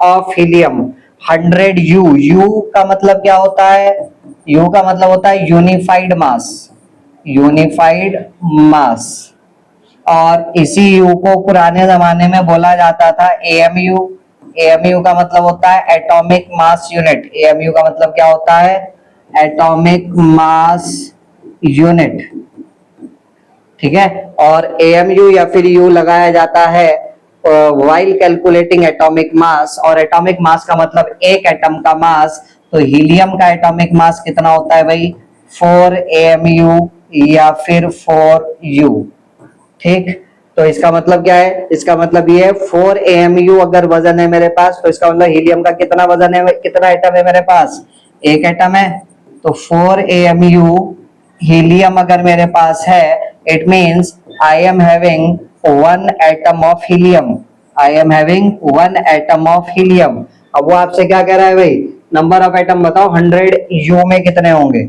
A: of helium. 100 you, you का मतलब क्या होता है, यू का मतलब होता है यूनिफाइड मास, यूनिफाइड मास। और इसी यू को पुराने जमाने में बोला जाता था एएमयू। एएमयू का मतलब होता है एटॉमिक मास यूनिट। एएमयू का मतलब क्या होता है, एटॉमिक मास यूनिट। ठीक है, और एएमयू या फिर यू लगाया जाता है व्हाइल कैलकुलेटिंग एटॉमिक मास। और एटॉमिक मास का मतलब एक एटम का मास, तो हीलियम का एटॉमिक मास कितना होता है भाई, 4 AMU या फिर 4 U। ठीक, तो इसका मतलब क्या है, इसका मतलब ये है 4 AMU अगर वजन है मेरे पास, तो इसका मतलब हीलियम का कितना वजन है, कितना एटम है मेरे पास, एक एटम है। तो 4 AMU हीलियम अगर मेरे पास है, it means I am having 1 atom of helium, I am having 1 atom of helium. अब वो आपसे क्या कह रहा है भाई, नंबर ऑफ एटम बताओ 100 U में कितने होंगे,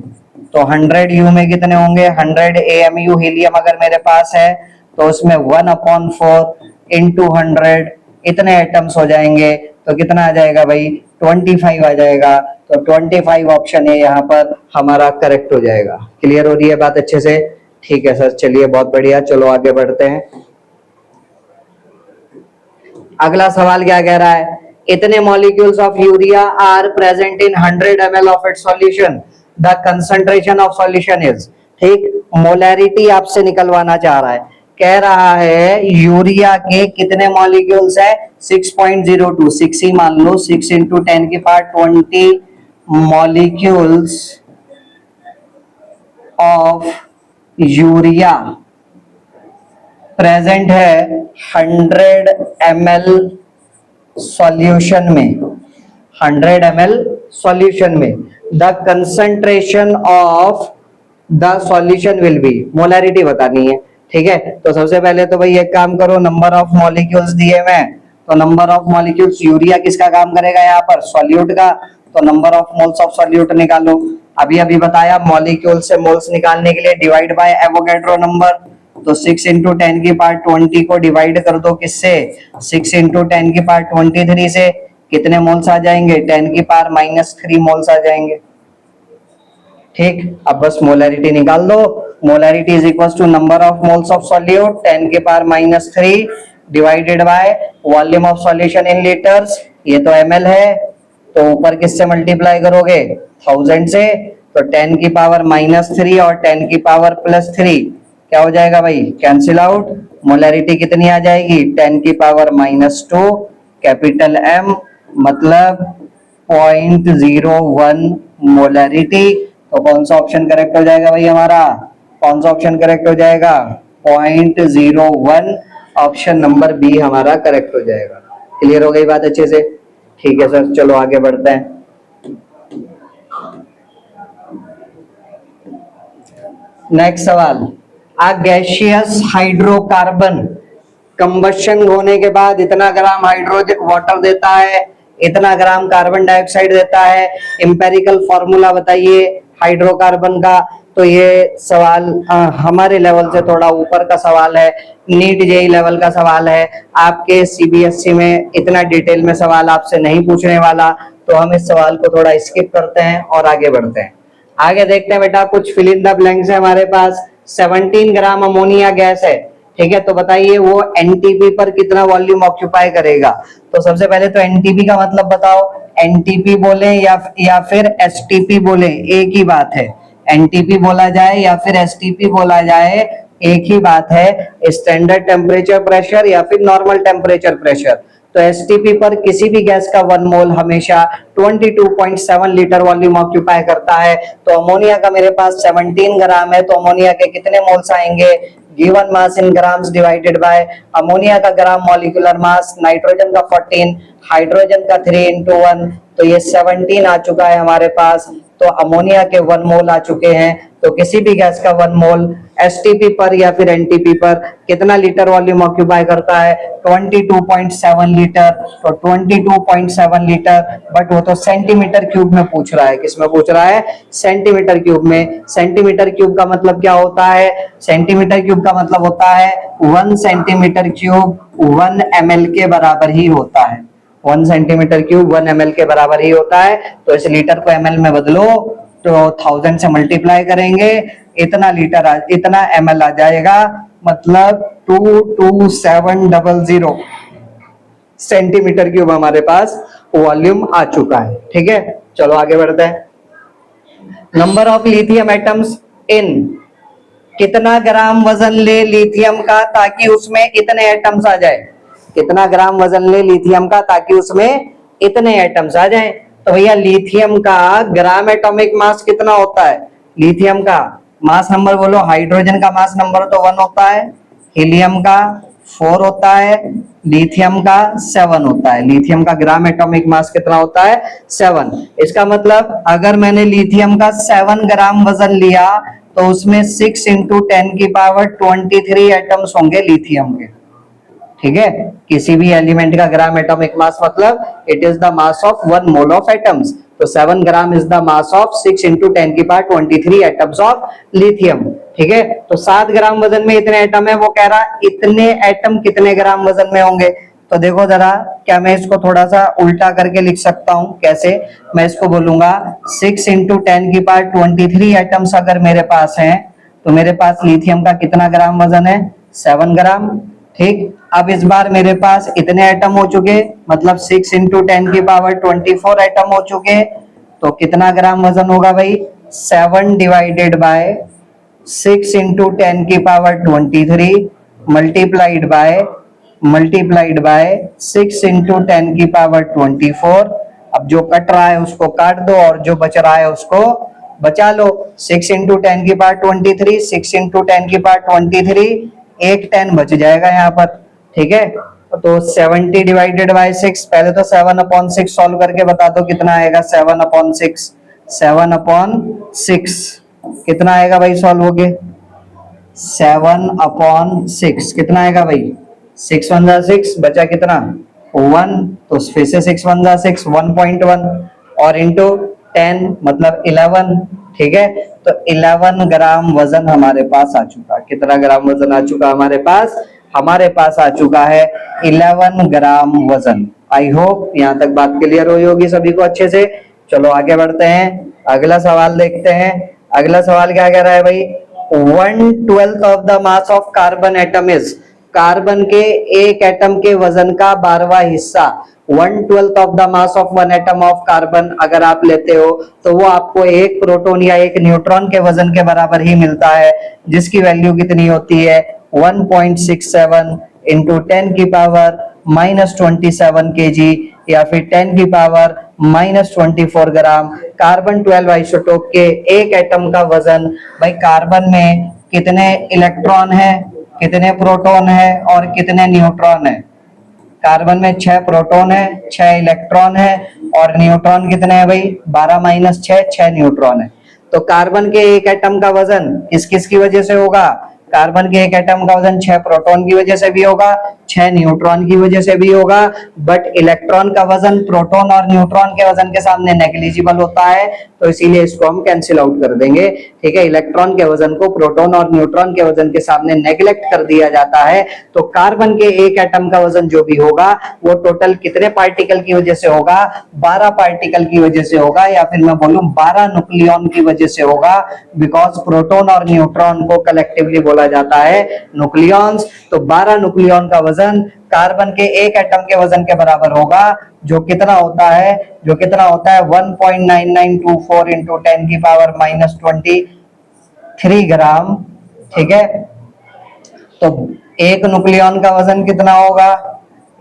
A: तो 100 U में कितने होंगे, 100 AMU हीलियम अगर मेरे पास है तो उसमें 1/4 इंटू 100 इतने एटम्स हो जाएंगे, तो कितना आ जाएगा भाई, 25 आ जाएगा। तो 25 ऑप्शन है यहाँ पर हमारा करेक्ट हो जाएगा। क्लियर हो रही है बात अच्छे से? ठीक है सर, चलिए बहुत बढ़िया, चलो आगे बढ़ते हैं। अगला सवाल क्या कह रहा है, इतने molecules of urea are present in 100 ml of its solution, the concentration of solution is. ठीक, मोलैरिटी आपसे निकलवाना चाह रहा है, कह रहा है यूरिया के कितने मॉलिक्यूल्स है, 6.02, 6 ही मान लो, 6 इंटू 10 की power 20 molecules of urea present है 100 ml सॉल्यूशन में, 100 ml सॉल्यूशन में। The concentration of the solution will be, molarity बतानी है। ठीक है, तो सबसे पहले तो भाई एक काम करो, नंबर ऑफ मॉलिक्यूल्स दिए हुए, तो नंबर ऑफ मॉलिक्यूल्स, यूरिया किसका काम करेगा यहाँ पर, सॉल्यूट का, तो number of moles of solute निकालो। अभी अभी बताया मॉलिक्यूल से मोल्स निकालने के लिए डिवाइड बाय एवोगैड्रो नंबर, तो 6 इंटू 10 की पावर 20 को डिवाइड कर दो किससे, 6 इंटू 10 की पावर 23 से, कितने मोल्स आ जाएंगे, 10 की पावर -3 मोल्स आ जाएंगे। ठीक, अब बस मोलैरिटी निकाल दो, molarity is equal to number of moles of solute 10 के power -3 divided by volume of solution in litres, ये तो ml है, तो ऊपर किससे मल्टीप्लाई करोगे, 1000 से, तो 10 की पावर -3 और 10 की पावर +3 क्या हो जाएगा भाई, कैंसिल आउट। मोलैरिटी कितनी आ जाएगी, 10 की पावर -2 कैपिटल M मतलब 0.01 मोलैरिटी। तो कौन सा ऑप्शन करेक्ट हो जाएगा भाई हमारा, कौन सा ऑप्शन करेक्ट हो जाएगा, 0.01 ऑप्शन नंबर बी हमारा करेक्ट हो जाएगा। क्लियर हो गई बात अच्छे से? ठीक है सर, चलो आगे बढ़ते हैं। नेक्स्ट सवाल, आ गैसियस हाइड्रोकार्बन कंबशन होने के बाद इतना ग्राम हाइड्रोजन वाटर देता है, इतना ग्राम कार्बन डाइऑक्साइड देता है, इंपेरिकल फॉर्मूला बताइए हाइड्रोकार्बन का। तो ये सवाल हमारे लेवल से थोड़ा ऊपर का सवाल है, नीट जेई लेवल का सवाल है। आपके सीबीएसई में इतना डिटेल में सवाल आपसे नहीं पूछने वाला, तो हम इस सवाल को थोड़ा स्किप करते हैं और आगे बढ़ते हैं। आगे देखते हैं बेटा, कुछ फिल इन द ब्लैंक्स है हमारे पास। 17 ग्राम अमोनिया गैस है, ठीक है, तो बताइए वो एनटीपी पर कितना वॉल्यूम ऑक्यूपाई करेगा। तो सबसे पहले तो एनटीपी का मतलब बताओ, एनटीपी बोले या फिर एसटीपी बोले, एक ही बात है। एनटीपी बोला जाए या फिर एसटीपी बोला जाए, एक ही बात है, स्टैंडर्ड टेम्परेचर प्रेशर या फिर नॉर्मल टेम्परेचर प्रेशर। तो एसटीपी पर किसी भी गैस का 1 मोल हमेशा 22.7 लीटर वॉल्यूम ऑक्यूपाई करता है। तो अमोनिया का मेरे पास 17 ग्राम है, तो अमोनिया के कितने मोल्स आएंगे, given mass in grams divided bye ammonia का ग्राम मॉलिक्यूलर मास, नाइट्रोजन का 14, हाइड्रोजन का 3 into 1, तो ये 17 आ चुका है हमारे पास। तो अमोनिया के 1 मोल आ चुके हैं। तो किसी भी गैस का 1 मोल एसटीपी पर या फिर एनटीपी पर कितना लीटर वॉल्यूम ऑक्यूपाई करता है, 22.7 लीटर। तो 22.7 लीटर, बट वो तो सेंटीमीटर क्यूब में पूछ रहा है। किसमें पूछ रहा है, सेंटीमीटर क्यूब में। सेंटीमीटर क्यूब का मतलब क्या होता है, सेंटीमीटर क्यूब का मतलब होता है 1 सेंटीमीटर क्यूब 1 ml के बराबर ही होता है। 1 सेंटीमीटर क्यूब 1 ml के बराबर ही होता है। तो इस लीटर को ml में बदलो तो 1000 से मल्टीप्लाई करेंगे, इतना लीटर इतना ml आ जाएगा, मतलब 22700 सेंटीमीटर क्यूब हमारे पास वॉल्यूम आ चुका है। ठीक है, चलो आगे बढ़ते हैं। Number of lithium atoms in, कितना ग्राम वजन ले लिथियम का ताकि उसमें इतने एटम्स आ जाए, कितना ग्राम वजन ले लिथियम का ताकि उसमें इतने एटम्स आ जाएं। तो भैया लिथियम का ग्राम एटॉमिक मास कितना होता है, लिथियम का मास नंबर बोलो, हाइड्रोजन का मास नंबर तो 1 होता है, हीलियम का 4 होता है, लिथियम का 7 होता है। लिथियम का ग्राम एटॉमिक मास कितना होता है, 7। इसका मतलब अगर मैंने लिथियम का 7 ग्राम वजन लिया तो उसमें 6 into 10 की पावर 23 एटम्स होंगे लिथियम के। ठीक है, किसी भी एलिमेंट का ग्राम एटॉमिक मास मतलब it is the mass of 1 mole of atoms. तो 7 gram is the mass of 6 into 10 की पावर 23 एटम्स ऑफ लिथियम। ठीक है, तो 7 ग्राम वजन में इतने एटम है, वो कह रहा इतने एटम कितने ग्राम वजन में होंगे। तो देखो जरा, क्या मैं इसको थोड़ा सा उल्टा करके लिख सकता हूं, कैसे, मैं इसको बोलूंगा 6 into 10 की पावर 23 एटम्स अगर मेरे पास हैं, तो मेरे पास लिथियम का कितना ग्राम वजन है, 7 ग्राम। ठीक, अब इस बार मेरे पास इतने एटम हो चुके, मतलब 6 into 10 की पावर 24 एटम हो चुके। तो कितना ग्राम वजन होगा भाई, 7 डिवाइडेड बाय 6 into 10 की पावर 23 मल्टीप्लाइड बाय 6 into 10 की पावर 24। अब जो कट रहा है उसको काट दो और जो बच रहा है उसको बचा लो। 6 into 10 की पावर 23, 6 into 10 की पावर 23, एक 10 बच जाएगा यहाँ पर। ठीक है, तो 70 डिवाइडेड बाय 6, पहले तो 7/6 सॉल्व करके बता दो कितना आएगा, 7/6, 7/6 कितना आएगा भाई, सॉल्व हो गए 7/6 कितना आएगा भाई, 6 1 6, बचा कितना 1, तो फिर से 6 1 6, 1.1 और इंटू 10 मतलब 11। ठीक है, तो 11 ग्राम वजन हमारे पास आ चुका। कितना ग्राम वजन आ चुका हमारे पास आ चुका है 11 ग्राम वजन। आई होप यहाँ तक बात क्लियर हुई होगी सभी को अच्छे से। चलो आगे बढ़ते हैं, अगला सवाल देखते हैं। अगला सवाल क्या कह रहा है भाई, 1/12 of the mass of carbon atom is, carbon के एक एटम के वजन का 12वां हिस्सा, 1/12 of the mass of 1 atom of carbon अगर आप लेते हो तो वो आपको एक प्रोटॉन या एक न्यूट्रॉन के वजन के बराबर ही मिलता है, जिसकी वैल्यू कितनी होती है 1.67 into 10 की पावर -27 kg या फिर 10 की पावर -24 ग्राम। कार्बन 12 आइसोटोप के एक एटम का वजन, भाई कार्बन में कितने इलेक्ट्रॉन है, कितने प्रोटॉन है और कितने न्यूट्रॉन है। कार्बन में 6 प्रोटॉन है, 6 इलेक्ट्रॉन है और न्यूट्रॉन कितने हैं भाई 12 - 6, 6 न्यूट्रॉन है। तो कार्बन के एक एटम का वजन किस किस की वजह से होगा, कार्बन के एक एटम का वजन 6 प्रोटॉन की वजह से भी होगा, 6 न्यूट्रॉन की वजह से भी होगा, बट इलेक्ट्रॉन का वजन प्रोटॉन और न्यूट्रॉन के वजन के सामने नेग्लिजिबल होता है, तो इसीलिए इसको हम कैंसिल आउट कर देंगे। ठीक है, इलेक्ट्रॉन के वजन को प्रोटॉन और न्यूट्रॉन के वजन के सामने नेग्लेक्ट कर दिया जाता है। तो कार्बन के एक एटम का वजन जो भी होगा वो टोटल कितने पार्टिकल की वजह से होगा, 12 पार्टिकल की वजह से होगा, या फिर मैं बोलूं 12 न्यूक्लियॉन की वजह से होगा, बिकॉज प्रोटॉन और न्यूट्रॉन को कलेक्टिवली बोला जाता है न्यूक्लियॉन्स। तो 12 न्यूक्लियॉन का वजन कार्बन के एक एटम के वजन के बराबर होगा, जो कितना होता है 1.9924 into 10 की पावर -23 ग्राम। ठीक है, तो एक न्यूक्लियॉन का वजन कितना होगा,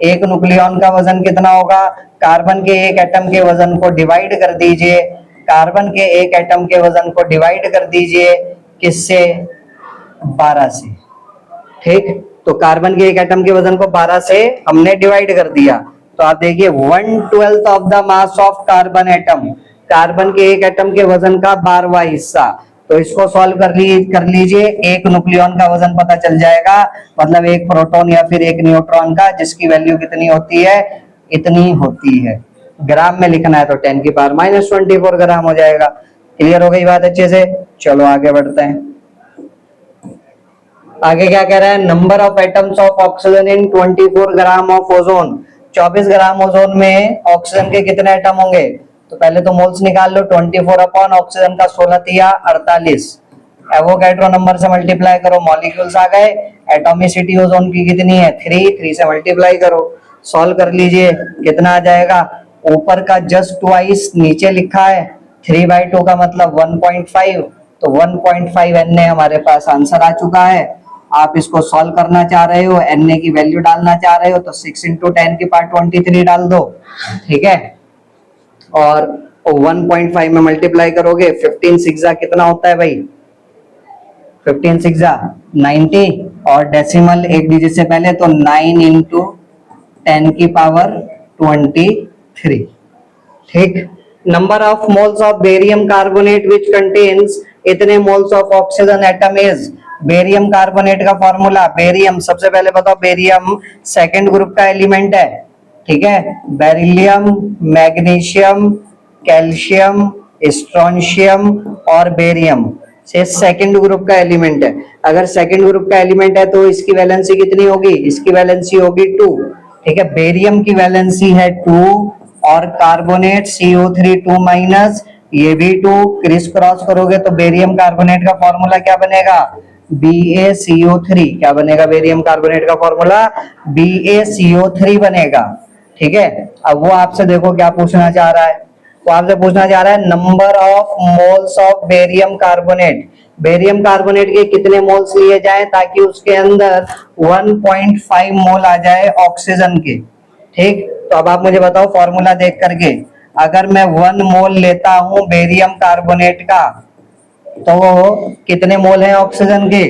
A: एक न्यूक्लियॉन का वजन कितना होगा, कार्बन के एक एटम के वजन को डिवाइड कर दीजिए, कार्बन के एक एटम के वजन को डिवाइड कर दीजिए किससे, 12 से। ठीक, तो कार्बन के एक एटम के वजन को 12 से हमने डिवाइड कर दिया, तो आप देखिए 1/12 of the mass of carbon atom, carbon के एक एटम के वजन का 12वां हिस्सा। तो इसको सॉल्व कर लीजिए, एक न्यूक्लियॉन का वजन पता चल जाएगा, मतलब एक प्रोटॉन या फिर एक न्यूट्रॉन का, जिसकी वैल्यू कितनी होती है, इतनी होती है। ग्राम में लिखना है तो 10 की पावर -24 ग्राम हो जाएगा। क्लियर हो गई बात अच्छे से? चलो आगे बढ़ते हैं। आगे क्या कह रहा है, number of atoms of oxygen in 24 gram of ozone, 24 gram ozone में ऑक्सीजन के कितने एटम होंगे, तो पहले तो मोल्स निकाल लो, 24 अपॉन ऑक्सीजन का 16 तिया 48, एवोगैड्रो नंबर से मल्टीप्लाई करो, मॉलिक्यूल्स आ गए। एटॉमिसिटी ओजोन की कितनी है, 3 से मल्टीप्लाई करो, सॉल्व कर लीजिए, कितना आ जाएगा, ऊपर का जस्ट ट्वाइस नीचे लिखा है, 3/2 का मतलब 1.5, तो 1.5 Na हमारे पास आंसर आ चुका है। आप इसको सॉल्व करना चाह रहे हो, Na की वैल्यू डालना चाह रहे हो, तो 6 × 10 की पावर 23 डाल दो, ठीक है, और 1.5 में मल्टीप्लाई करोगे, 15 6 कितना होता है भाई, 15 6 90, और डेसिमल एक डिजिट से पहले, तो 9 × 10 की पावर 23। ठीक, number of moles of barium carbonate which contains इतने moles of oxygen atom is, barium carbonate का फॉर्मूला, बेरियम सबसे पहले बताओ, बेरियम सेकंड ग्रुप का एलिमेंट है, ठीक है, बेरिलियम, मैग्नीशियम, कैल्शियम, स्ट्रोंशियम और बेरियम से सेकंड ग्रुप का एलिमेंट है। अगर सेकंड ग्रुप का एलिमेंट है तो इसकी वैलेंसी कितनी होगी, इसकी वैलेंसी होगी 2, ठीक है, बेरियम की वैलेंसी है 2, और कार्बोनेट CO3 2-, ये भी 2, क्रिस क्रॉस करोगे तो बेरियम कार्बोनेट का फॉर्मूला क्या बनेगा, BaCO3, क्या बनेगा, बेरियम कार्बोनेट का फॉर्मूला BaCO3 बनेगा, ठीक है। अब वो आपसे देखो क्या पूछना चाह रहा है, वो आपसे पूछना चाह रहा है number of moles of barium carbonate, barium carbonate के कितने मोल्स लिए जाएं ताकि उसके अंदर 1.5 मोल आ जाए ऑक्सीजन के। ठीक, तो अब आप मुझे बताओ फॉर्मूला देख करके, अगर मैं 1 मोल लेता हूं बेरियम कार्बोनेट का, तो कितने मोल हैं ऑक्सीजन के,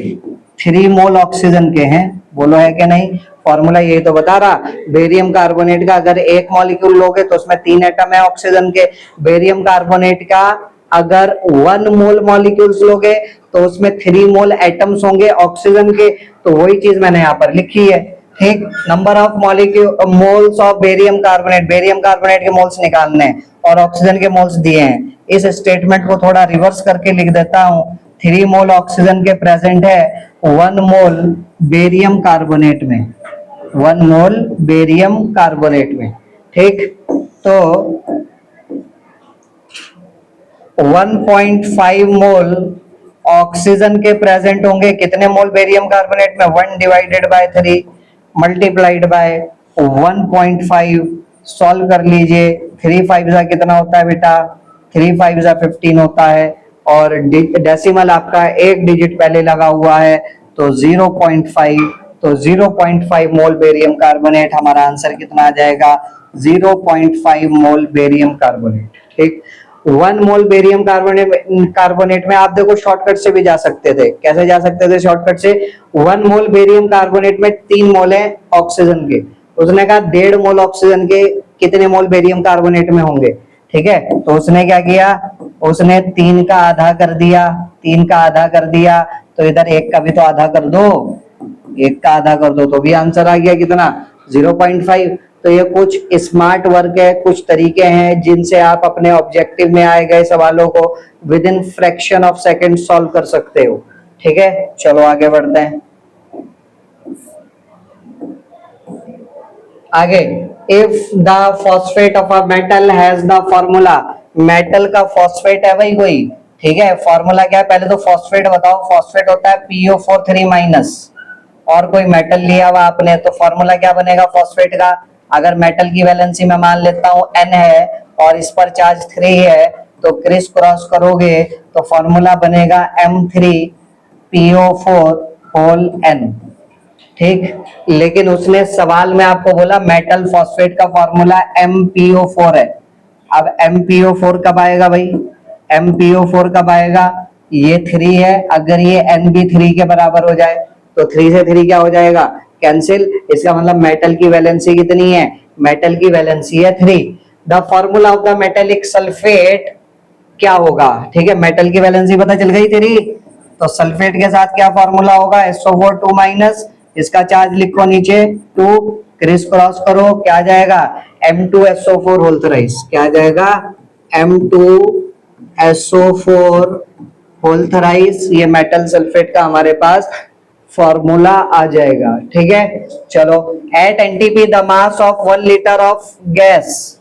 A: 3 मोल ऑक्सीजन के हैं, बोलो है कि नहीं। फॉर्मूला यही तो बता रहा, बेरियम कार्बोनेट का अगर एक मॉलिक्यूल लोगे तो उसमें 3 एटम है ऑक्सीजन के, बेरियम कार्बोनेट का अगर 1 मोल मॉलिक्यूल्स लोगे तो उसमें 3 मोल एटम्स होंगे ऑक्सीजन के, तो वही चीज मैंने यहाँ पर लिखी है। ठीक, number of molecule moles of barium carbonate के मोल्स निकालने हैं और ऑक्सीजन के मोल्स दिए हैं। इस स्टेटमेंट को थोड़ा रिवर्स करके लिख देता हूं, 3 मोल ऑक्सीजन के प्रेजेंट है, 1 मोल बेरियम कार्बोनेट में, 1 मोल बेरियम कार्बोनेट में। ठीक, तो 1.5 मोल ऑक्सीजन के प्रेजेंट होंगे, कितने मोल बेरियम कार्बोनेट में, 1/3 मल्टीप्लाइड बाय 1.5, सॉल्व कर लीजिए, 3 5 कितना होता है बेटा, 3 5 15 होता है, और डेसिमल आपका एक डिजिट पहले लगा हुआ है तो 0.5, तो 0.5 मोल बेरियम कार्बोनेट, हमारा आंसर कितना आ जाएगा, 0.5 मोल बेरियम कार्बोनेट। ठीक, 1 मोल बेरियम कार्बोनेट में आप देखो शॉर्टकट से भी जा सकते थे, कैसे जा सकते थे शॉर्टकट से, 1 मोल बेरियम कार्बोनेट में 3 मोल है ऑक्सीजन के, उसने कहा 1.5 मोल ऑक्सीजन के कितने मोल बेरियम कार्बोनेट में होंगे। ठीक है, तो उसने क्या किया, उसने 3 का आधा कर दिया, 3 का आधा कर दिया, तो इधर 1 का भी तो आधा कर दो, 1 का आधा कर दो तो भी आंसर आ गया कितना, 0.5। तो ये कुछ स्मार्ट वर्क है, कुछ तरीके हैं जिनसे आप अपने ऑब्जेक्टिव में आए गए सवालों को with in fraction of second solve कर सकते हो। ठीक है, चलो आगे बढ़ते हैं। आगे, if the phosphate of a metal has the formula, metal का फॉस्फेट है भाई कोई, ठीक है, फॉर्मूला क्या है, पहले तो फॉस्फेट बताओ, फॉस्फेट होता है PO4 3-, और कोई मेटल लिया हुआ आपने तो फॉर्मूला क्या बनेगा फॉस्फेट का, अगर मेटल की वैलेंसी में मान लेता हूं N है और इस पर चार्ज 3 है, तो क्रिस क्रॉस करोगे तो फॉर्मूला बनेगा M3PO4 होल N। ठीक। लेकिन उसने सवाल में आपको बोला मेटल फॉस्फेट का फॉर्मूला MPO4 है। अब MPO4 कब आएगा भाई? MPO4 कब आएगा? ये 3 है, अगर ये NB3 के बराबर हो जाए तो 3 से 3 क्या हो जाएगा? कैंसिल। इसका मतलब मेटल की वैलेंसी कितनी है? मेटल की वैलेंसी है 3। The formula of the metallic sulphate क्या होगा? ठीक है, मेटल की वैलेंसी पता चल गई तेरी, तो सल्फेट के साथ क्या फॉर्मूला होगा? SO4 2 माइनस, इसका चार्ज लिखो नीचे 2, क्रिस क्रॉस करो, क्या आ जाएगा? M2SO4 whole thrice. क्या आ जाएगा? M2SO4 whole thrice. ये मेटल सल्फेट का हमारे पास फॉर्मूला आ जाएगा। ठीक है, चलो। At NTP the mass of 1 litre of gas,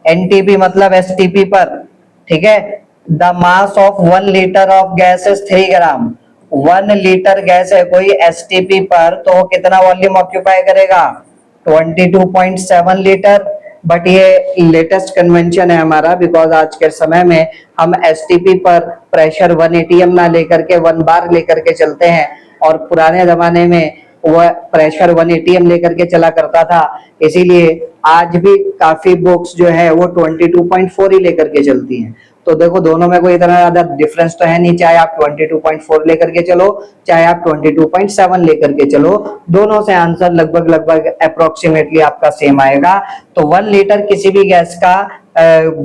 A: NTP मतलब STP पर, ठीक है, the mass of 1 litre of gas is 3 gram. 1 litre gas है कोई STP पर, तो वो कितना वॉल्यूम ऑक्यूपाई करेगा? 22.7 लीटर। बट ये लेटेस्ट कन्वेंशन है हमारा, बिकॉज आज के समय में हम STP पर प्रेशर 1 ATM ना लेकर के 1 बार लेकर के चलते हैं, और पुराने जमाने में वह प्रेशर 1 ATM लेकर के चला करता था। इसीलिए आज भी काफी बुक्स जो है वो 22.4 ही लेकर के चलती हैं। तो देखो, दोनों में कोई इतना ज्यादा डिफरेंस तो है नहीं, चाहे आप 22.4 लेकर के चलो, चाहे आप 22.7 लेकर के चलो, दोनों से आंसर लगभग लगभग अप्रोक्सीमेटली आपका सेम आएगा। तो 1 लीटर किसी भी गैस का,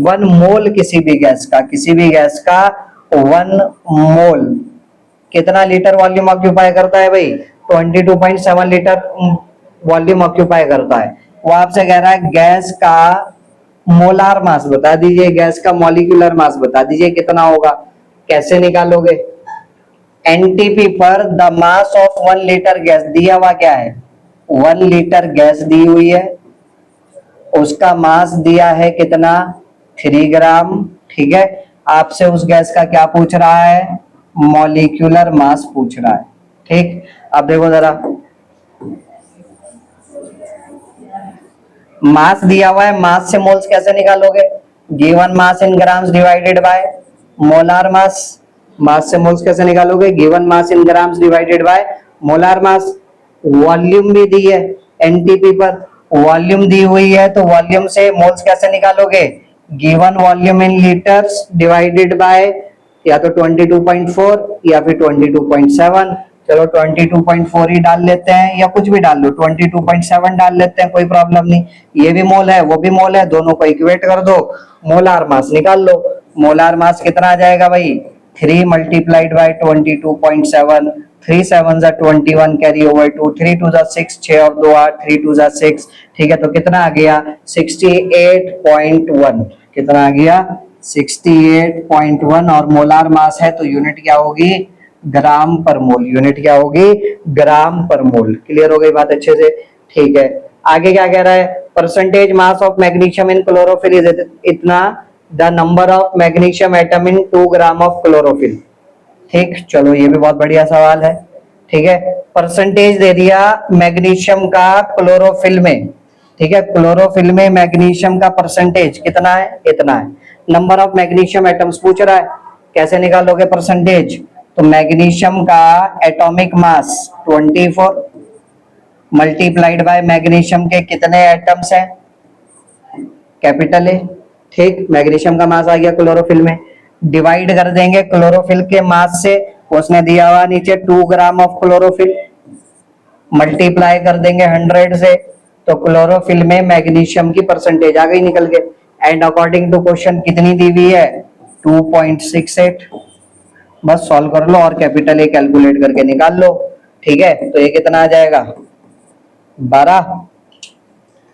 A: 1 मोल किसी भी गैस का 1 मोल कितना लीटर वॉल्यूम ऑक्यूपाई करता है भाई? 22.7 लीटर वॉल्यूम ऑक्यूपाई करता है। वो आपसे कह रहा है गैस का मोलार मास बता दीजिए, गैस का मॉलिक्यूलर मास बता दीजिए कितना होगा। कैसे निकालोगे? NTP पर the mass of 1 litre gas दिया हुआ क्या है? 1 लीटर गैस दी हुई है, उसका मास दिया है कितना? 3 ग्राम। ठीक है, आपसे उस गैस का क्या पूछ रहा है? मॉलिक्यूलर मास पूछ रहा है। ठीक, अब देखो जरा, मास दिया हुआ है, मास से मोल्स कैसे निकालोगे? Given mass in grams divided by molar mass. Mass से मोल्स कैसे निकालोगे? Given mass in grams divided by molar mass. Volume भी दी है NTP पर, वॉल्यूम दी हुई है, तो वॉल्यूम से मोल्स कैसे निकालोगे? Given volume in litres divided by या तो 22.4 या फिर 22.7। चलो 22.4 ही डाल लेते हैं, या कुछ भी डाल लो, 22.7 डाल लेते हैं, कोई प्रॉब्लम नहीं। ये भी मोल है, वो भी मोल है, दोनों को इक्वेट कर दो, मोलार मास निकाल लो। मोलार मास कितना आ जाएगा भाई? 3 मल्टीप्लाइड बाय 22.7, 3 7 21, कैरी ओवर 2, 3 2 6, 6 और 2 8, 3 2 6। ठीक है, तो कितना आ गया? 68.1। कितना आ गया? 68.1। और मोलार मास है तो यूनिट क्या होगी? ग्राम पर मोल। यूनिट क्या होगी? ग्राम पर मोल। क्लियर हो गई बात अच्छे से? ठीक है, आगे क्या कह रहा है? Percentage mass of magnesium in chlorophyll is इतना, the number of magnesium atom in 2 gram of chlorophyll. ठीक, चलो ये भी बहुत बढ़िया सवाल है। ठीक है, परसेंटेज दे दिया मैग्नीशियम का क्लोरोफिल में। ठीक है, क्लोरोफिल में मैग्नीशियम का परसेंटेज कितना है? इतना है। नंबर ऑफ मैग्नीशियम एटम्स पूछ रहा है, कैसे निकालोगे परसेंटेज? तो मैग्नीशियम का atomic mass 24 multiplied by magnesium के कितने एटम्स हैं? Capital A. ठीक, मैग्नीशियम का मास आ गया क्लोरोफिल में, डिवाइड कर देंगे क्लोरोफिल के मास से, उसने दिया हुआ नीचे 2 ग्राम ऑफ क्लोरोफिल, मल्टीप्लाई कर देंगे 100 से, तो क्लोरोफिल में मैग्नीशियम की परसेंटेज आ गई निकल के। एंड अकॉर्डिंग टू क्वेश्चन कितनी दी हुई है? 2.68। बस सॉल्व कर लो और कैपिटल ए कैलकुलेट करके निकाल लो। ठीक है, तो ये कितना आ जाएगा? 12।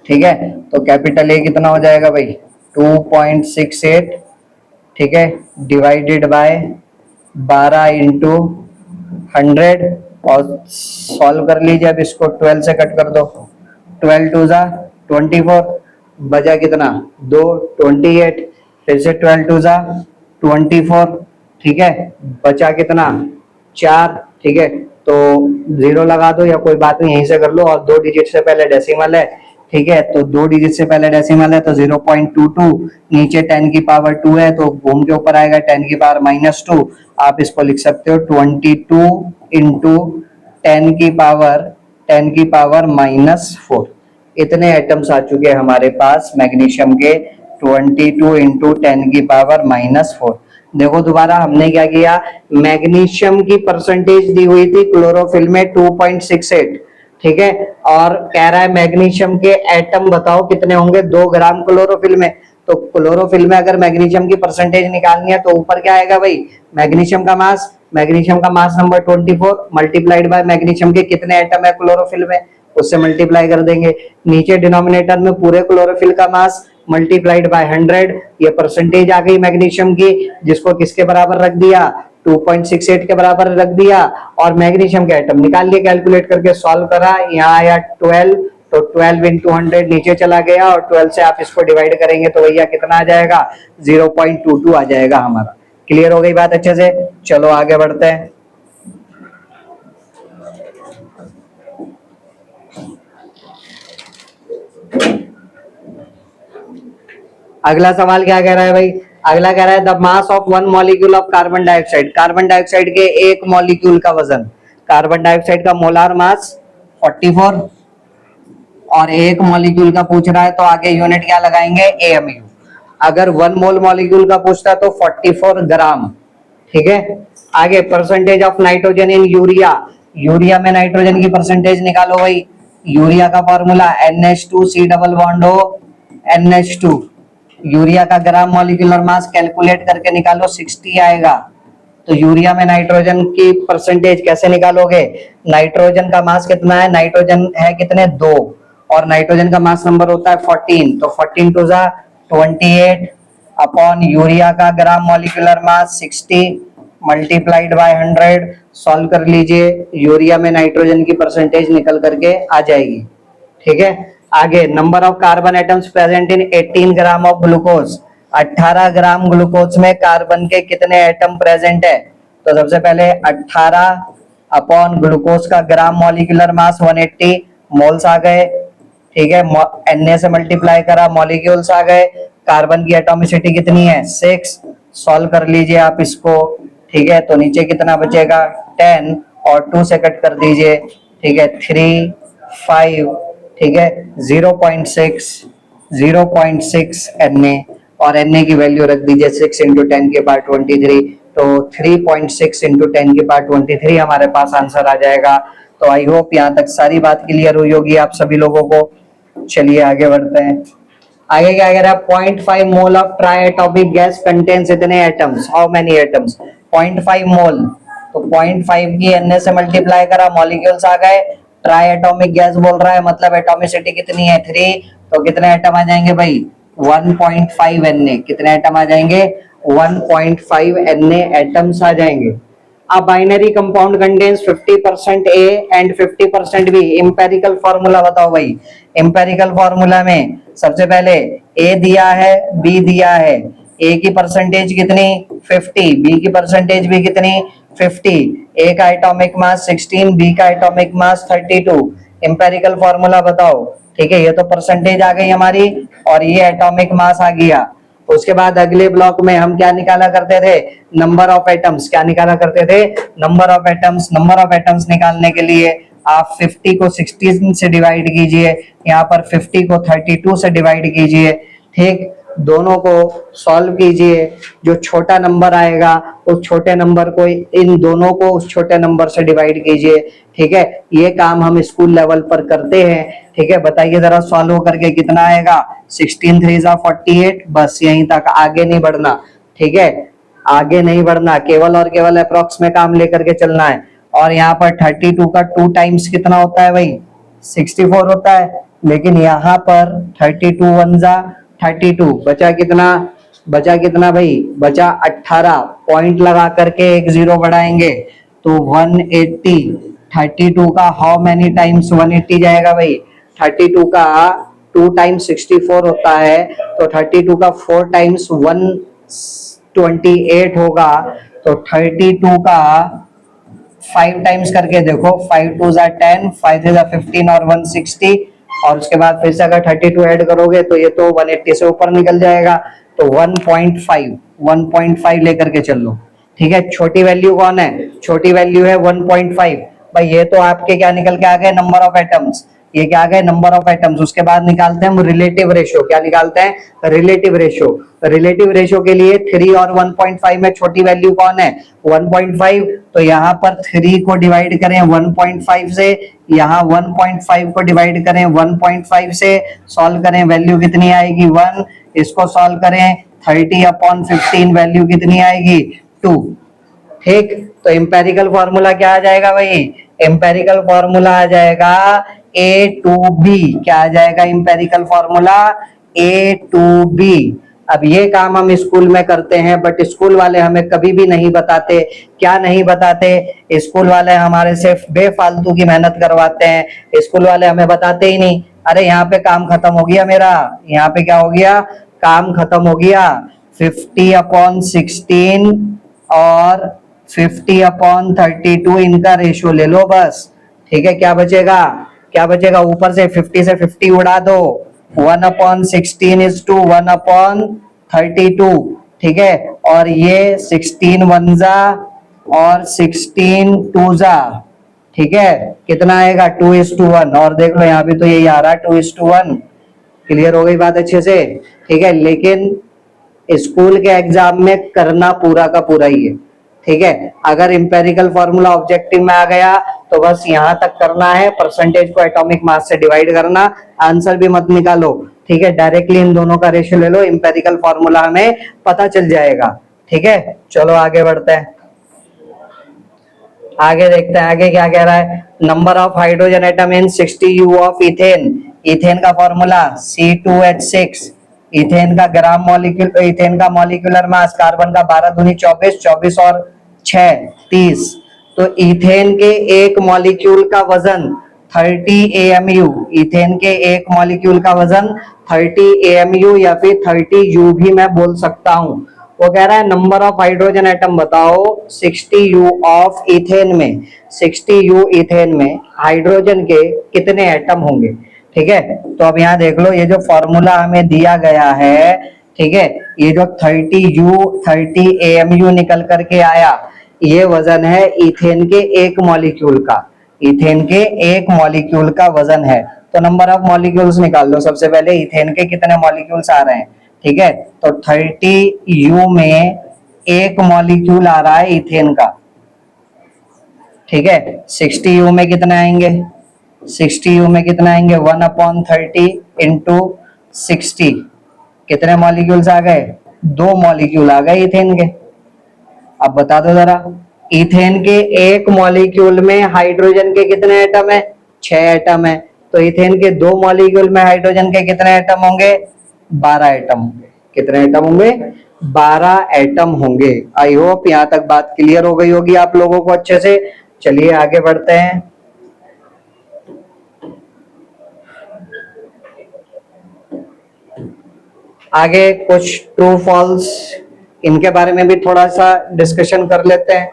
A: ठीक है, तो कैपिटल ए कितना हो जाएगा भाई? 2.68। ठीक है, डिवाइडेड बाय 12 इंटू 100, और सॉल्व कर लीजिए। अब इसको 12 से कट कर दो, 12 2 जा 24, बचा कितना? 2 28, फिर से 12 2 जा 24। ठीक है, बचा कितना? 4। ठीक है, तो 0 लगा दो या कोई बात नहीं, यहीं से कर लो। और 2 डिजिट से पहले डेसिमल है। ठीक है, तो 2 डिजिट से पहले डेसिमल है तो 0.22, नीचे 10 की पावर 2 है तो घूम के ऊपर आएगा 10 की पावर -2। आप इसको लिख सकते हो 22 इंटू 10 की पावर 10⁻⁴। इतने एटम्स आ चुके हैं हमारे पास मैग्नीशियम के, 22 इंटू 10⁻⁴। देखो दोबारा हमने क्या किया, मैग्नीशियम की परसेंटेज दी हुई थी क्लोरोफिल में 2.68, ठीक है, और कह रहा है मैग्नीशियम के एटम बताओ कितने होंगे 2 ग्राम क्लोरोफिल में। तो क्लोरोफिल में अगर मैग्नीशियम की परसेंटेज निकालनी है तो ऊपर क्या आएगा भाई, मैग्नीशियम का mass number 24 multiplied by magnesium के कितने एटम है क्लोरोफिल में, उससे मल्टीप्लाई कर देंगे। नीचे डिनोमिनेटर में पूरे क्लोरोफिल का मास मल्टीप्लाइड बाय 100, ये परसेंटेज आ गई मैग्नीशियम की, जिसको किसके बराबर रख दिया, 2.68 के बराबर रख दिया, और मैग्नीशियम के एटम निकाल लिए, कैलकुलेट करके सॉल्व करा, यहाँ आया 12, तो 12 इंटू 100 नीचे चला गया, और 12 से आप इसको डिवाइड करेंगे तो भैया कितना आ जाएगा, 0.22 आ जाएगा हमारा। क्लियर हो गई बात अच्छे से? चलो आगे बढ़ते हैं। अगला सवाल क्या कह रहा है भाई, अगला कह रहा है the mass of one molecule of carbon dioxide, carbon dioxide के एक मॉलिक्यूल का वजन, कार्बन डाइऑक्साइड का मोलार मास 44, और एक मॉलिक्यूल का पूछ रहा है तो आगे यूनिट क्या लगाएंगे, एएमयू। अगर 1 मोल मॉलिक्यूल का पूछता तो 44 ग्राम, ठीक है। आगे percentage of nitrogen in urea, urea में नाइट्रोजन की परसेंटेज निकालो भाई। यूरिया का फॉर्मूला NH2C डबल बॉन्ड हो NH2, यूरिया का ग्राम मॉलिक्यूलर मास कैलकुलेट करके निकालो 60 आएगा। तो यूरिया में नाइट्रोजन की परसेंटेज कैसे निकालोगे, नाइट्रोजन का मास कितना है, नाइट्रोजन है कितने 2, और नाइट्रोजन का मास नंबर होता है 14, तो 14 टू 28 अपॉन यूरिया का ग्राम molecular mass 60 multiplied by 100, solve कर लीजिए, यूरिया में नाइट्रोजन की परसेंटेज निकल करके आ जाएगी, ठीक है। आगे number of carbon atoms present in 18 gram of glucose, 18 gram glucose में कार्बन के कितने एटम प्रेजेंट है, तो सबसे पहले 18 अपॉन ग्लूकोज का ग्राम मॉलिक्यूलर मास 180 मोल्स आ गए, ठीक है, Na से मल्टीप्लाई करा मॉलिक्यूल्स आ गए, कार्बन की एटॉमिसिटी कितनी है 6, सॉल्व कर लीजिए आप इसको, ठीक है, तो नीचे कितना बचेगा 10, और 2 से कट कर दीजिए, ठीक है, 3 5, ठीक है, 0.6 Na, और Na की वैल्यू रख दीजिए 6 इंटू 10⁻23, तो 3.6 इंटू 10⁻23 हमारे पास आंसर आ जाएगा। तो आई होप यहाँ तक सारी बात क्लियर हुई होगी आप सभी लोगों को। चलिए आगे बढ़ते हैं। आगे क्या कह रहा है, 0.5 mole of try atomic gas contains इतने एटम्स, हाउ मेनी एटम्स, 0.5 मोल, तो 0.5 की Na से मल्टीप्लाई करा मॉलिक्यूल्स आ गए, ट्राई एटॉमिक गैस बोल रहा है मतलब एटॉमिसिटी कितनी है 3, तो कितने एटम आ जाएंगे भाई 1.5 Na, कितने एटम आ जाएंगे 1.5 Na एटम्स आ जाएंगे। A binary compound contains 50% A and 50% B, empirical formula बताओ भाई। इंपेरिकल फॉर्मूला में सबसे पहले A दिया है B दिया है, A की परसेंटेज कितनी 50, B की परसेंटेज भी कितनी 50, A का एटॉमिक मास 16, B का एटॉमिक मास 32, इंपेरिकल फॉर्मूला बताओ, ठीक है, ये तो परसेंटेज आ गई हमारी और ये एटॉमिक मास आ गया। उसके बाद अगले ब्लॉक में हम क्या निकाला करते थे, नंबर ऑफ एटम्स, क्या निकाला करते थे number of atoms. Number of atoms निकालने के लिए आप 50 को 16 से डिवाइड कीजिए, यहाँ पर 50 को 32 से डिवाइड कीजिए, ठीक, दोनों को सॉल्व कीजिए, जो छोटा नंबर आएगा उस छोटे नंबर को इन दोनों को उस छोटे नंबर से डिवाइड कीजिए, ठीक है। ये काम हम स्कूल लेवल पर करते हैं, ठीक है। बताइए जरा सॉल्व करके कितना आएगा, 16 3 48, बस यहीं तक, आगे नहीं बढ़ना, ठीक है, आगे नहीं बढ़ना, केवल और केवल अप्रोक्स में काम लेकर के चलना है। और यहाँ पर 32 का 2 टाइम्स कितना होता है भाई 64 होता है, लेकिन यहाँ पर 32 1 जा 32, बचा कितना भाई, बचा 18, पॉइंट लगा करके एक जीरो बढ़ाएंगे तो 180, 32 का हाउ मेनी टाइम्स 180 जाएगा भाई, 32 का 2 टाइम्स 64 होता है, तो 32 का 4 टाइम्स 128 होगा, तो 32 का 5 टाइम्स करके देखो, 5 2 जा 10, 5 3 जा 15 और 160, और उसके बाद फिर से अगर 32 ऐड करोगे तो ये तो 180 से ऊपर निकल जाएगा, तो 1.5 लेकर के चल लो, ठीक है। छोटी वैल्यू कौन है, छोटी वैल्यू है 1.5, भाई ये तो आपके क्या निकल के आ गए, नंबर ऑफ एटम्स, ये क्या आ गए, नंबर ऑफ एटम्स। उसके बाद निकालते हैं हम रिलेटिव रेशियो, क्या निकालते हैं, रिलेटिव रेशियो। रिलेटिव रेशियो के लिए 3 और 1.5 में छोटी वैल्यू कौन है, 1.5। तो यहाँ पर 3 को डिवाइड करें 1.5 से, यहाँ 1.5 को डिवाइड करें 1.5 से, सॉल्व करें वैल्यू कितनी आएगी 1। इसको सॉल्व करें 30/15, वैल्यू कितनी आएगी 2। ठीक, तो एम्पेरिकल फॉर्मूला क्या आ जाएगा भाई, एम्पेरिकल फॉर्मूला आ जाएगा A2B। क्या आ जाएगा एम्पेरिकल फॉर्मूला, A2B। अब ये काम हम स्कूल में करते हैं, बट स्कूल वाले हमें कभी भी नहीं बताते। क्या नहीं बताते, स्कूल वाले हमारे से बेफालतू की मेहनत करवाते हैं। स्कूल वाले हमें बताते ही नहीं, अरे यहाँ पे काम खत्म हो गया मेरा, यहाँ पे क्या हो गया, काम खत्म हो गया। 50/16 और 50/32 इनका रेशियो ले लो बस। ठीक है, क्या बचेगा, क्या बचेगा, ऊपर से 50 से 50 उड़ा दो, 1/16 इज टू 1/32। ठीक है, और ये 16 1 और 16 2 ठीक है, कितना आएगा 2:1। और देख लो यहाँ भी तो यही आ रहा है 2:1। क्लियर हो गई बात अच्छे से। ठीक है, लेकिन स्कूल के एग्जाम में करना पूरा का पूरा ही है। ठीक है, अगर इंपेरिकल फॉर्मूला ऑब्जेक्टिव में आ गया तो बस यहां तक करना है, परसेंटेज को एटॉमिक मास से डिवाइड करना, आंसर भी मत निकालो। ठीक है, डायरेक्टली इन दोनों का रेशियो ले लो, इंपेरिकल फॉर्मूला हमें पता चल जाएगा। ठीक है, चलो आगे बढ़ते हैं, आगे देखते हैं आगे क्या कह रहा है। Number of hydrogen atom in 60U of ethane. Ethane का फॉर्मूला C2H6। इथेन का ग्राम मॉलिक्यूल, इथेन का मॉलिक्यूलर मास, कार्बन का 12 दूनी 24, 24 और 6 30। तो इथेन के एक मॉलिक्यूल का वजन 30 AMU। इथेन के एक मॉलिक्यूल का वजन 30 AMU या फिर 30 U भी मैं बोल सकता हूं। वो कह रहा है नंबर ऑफ हाइड्रोजन एटम बताओ 60U ऑफ इथेन में, 60U इथेन में हाइड्रोजन के कितने एटम होंगे। ठीक है, तो अब यहाँ देख लो, ये जो फॉर्मूला हमें दिया गया है, ठीक है, ये जो 30U 30 AMU निकल करके आया, ये वजन है इथेन के एक मॉलिक्यूल का, इथेन के एक मॉलिक्यूल का वजन है। तो नंबर ऑफ मॉलिक्यूल्स निकाल लो सबसे पहले, इथेन के कितने मॉलिक्यूल्स आ रहे हैं। ठीक है, तो 30U में एक मॉलिक्यूल आ रहा है इथेन का। ठीक है, 60U में कितने आएंगे, 60U में कितने आएंगे 1/30 इंटू 60, कितने मॉलिक्यूल्स आ गए, 2 मॉलिक्यूल आ गए इथेन के। अब बता दो जरा, इथेन के एक मॉलिक्यूल में हाइड्रोजन के कितने एटम है, 6 एटम है। तो इथेन के 2 मॉलिक्यूल में हाइड्रोजन के कितने एटम होंगे, 12 एटम होंगे। कितने एटम होंगे, 12 एटम होंगे। आई होप यहां तक बात क्लियर हो गई होगी आप लोगों को अच्छे से। चलिए आगे बढ़ते हैं। आगे कुछ ट्रू फॉल्स, इनके बारे में भी थोड़ा सा डिस्कशन कर लेते हैं।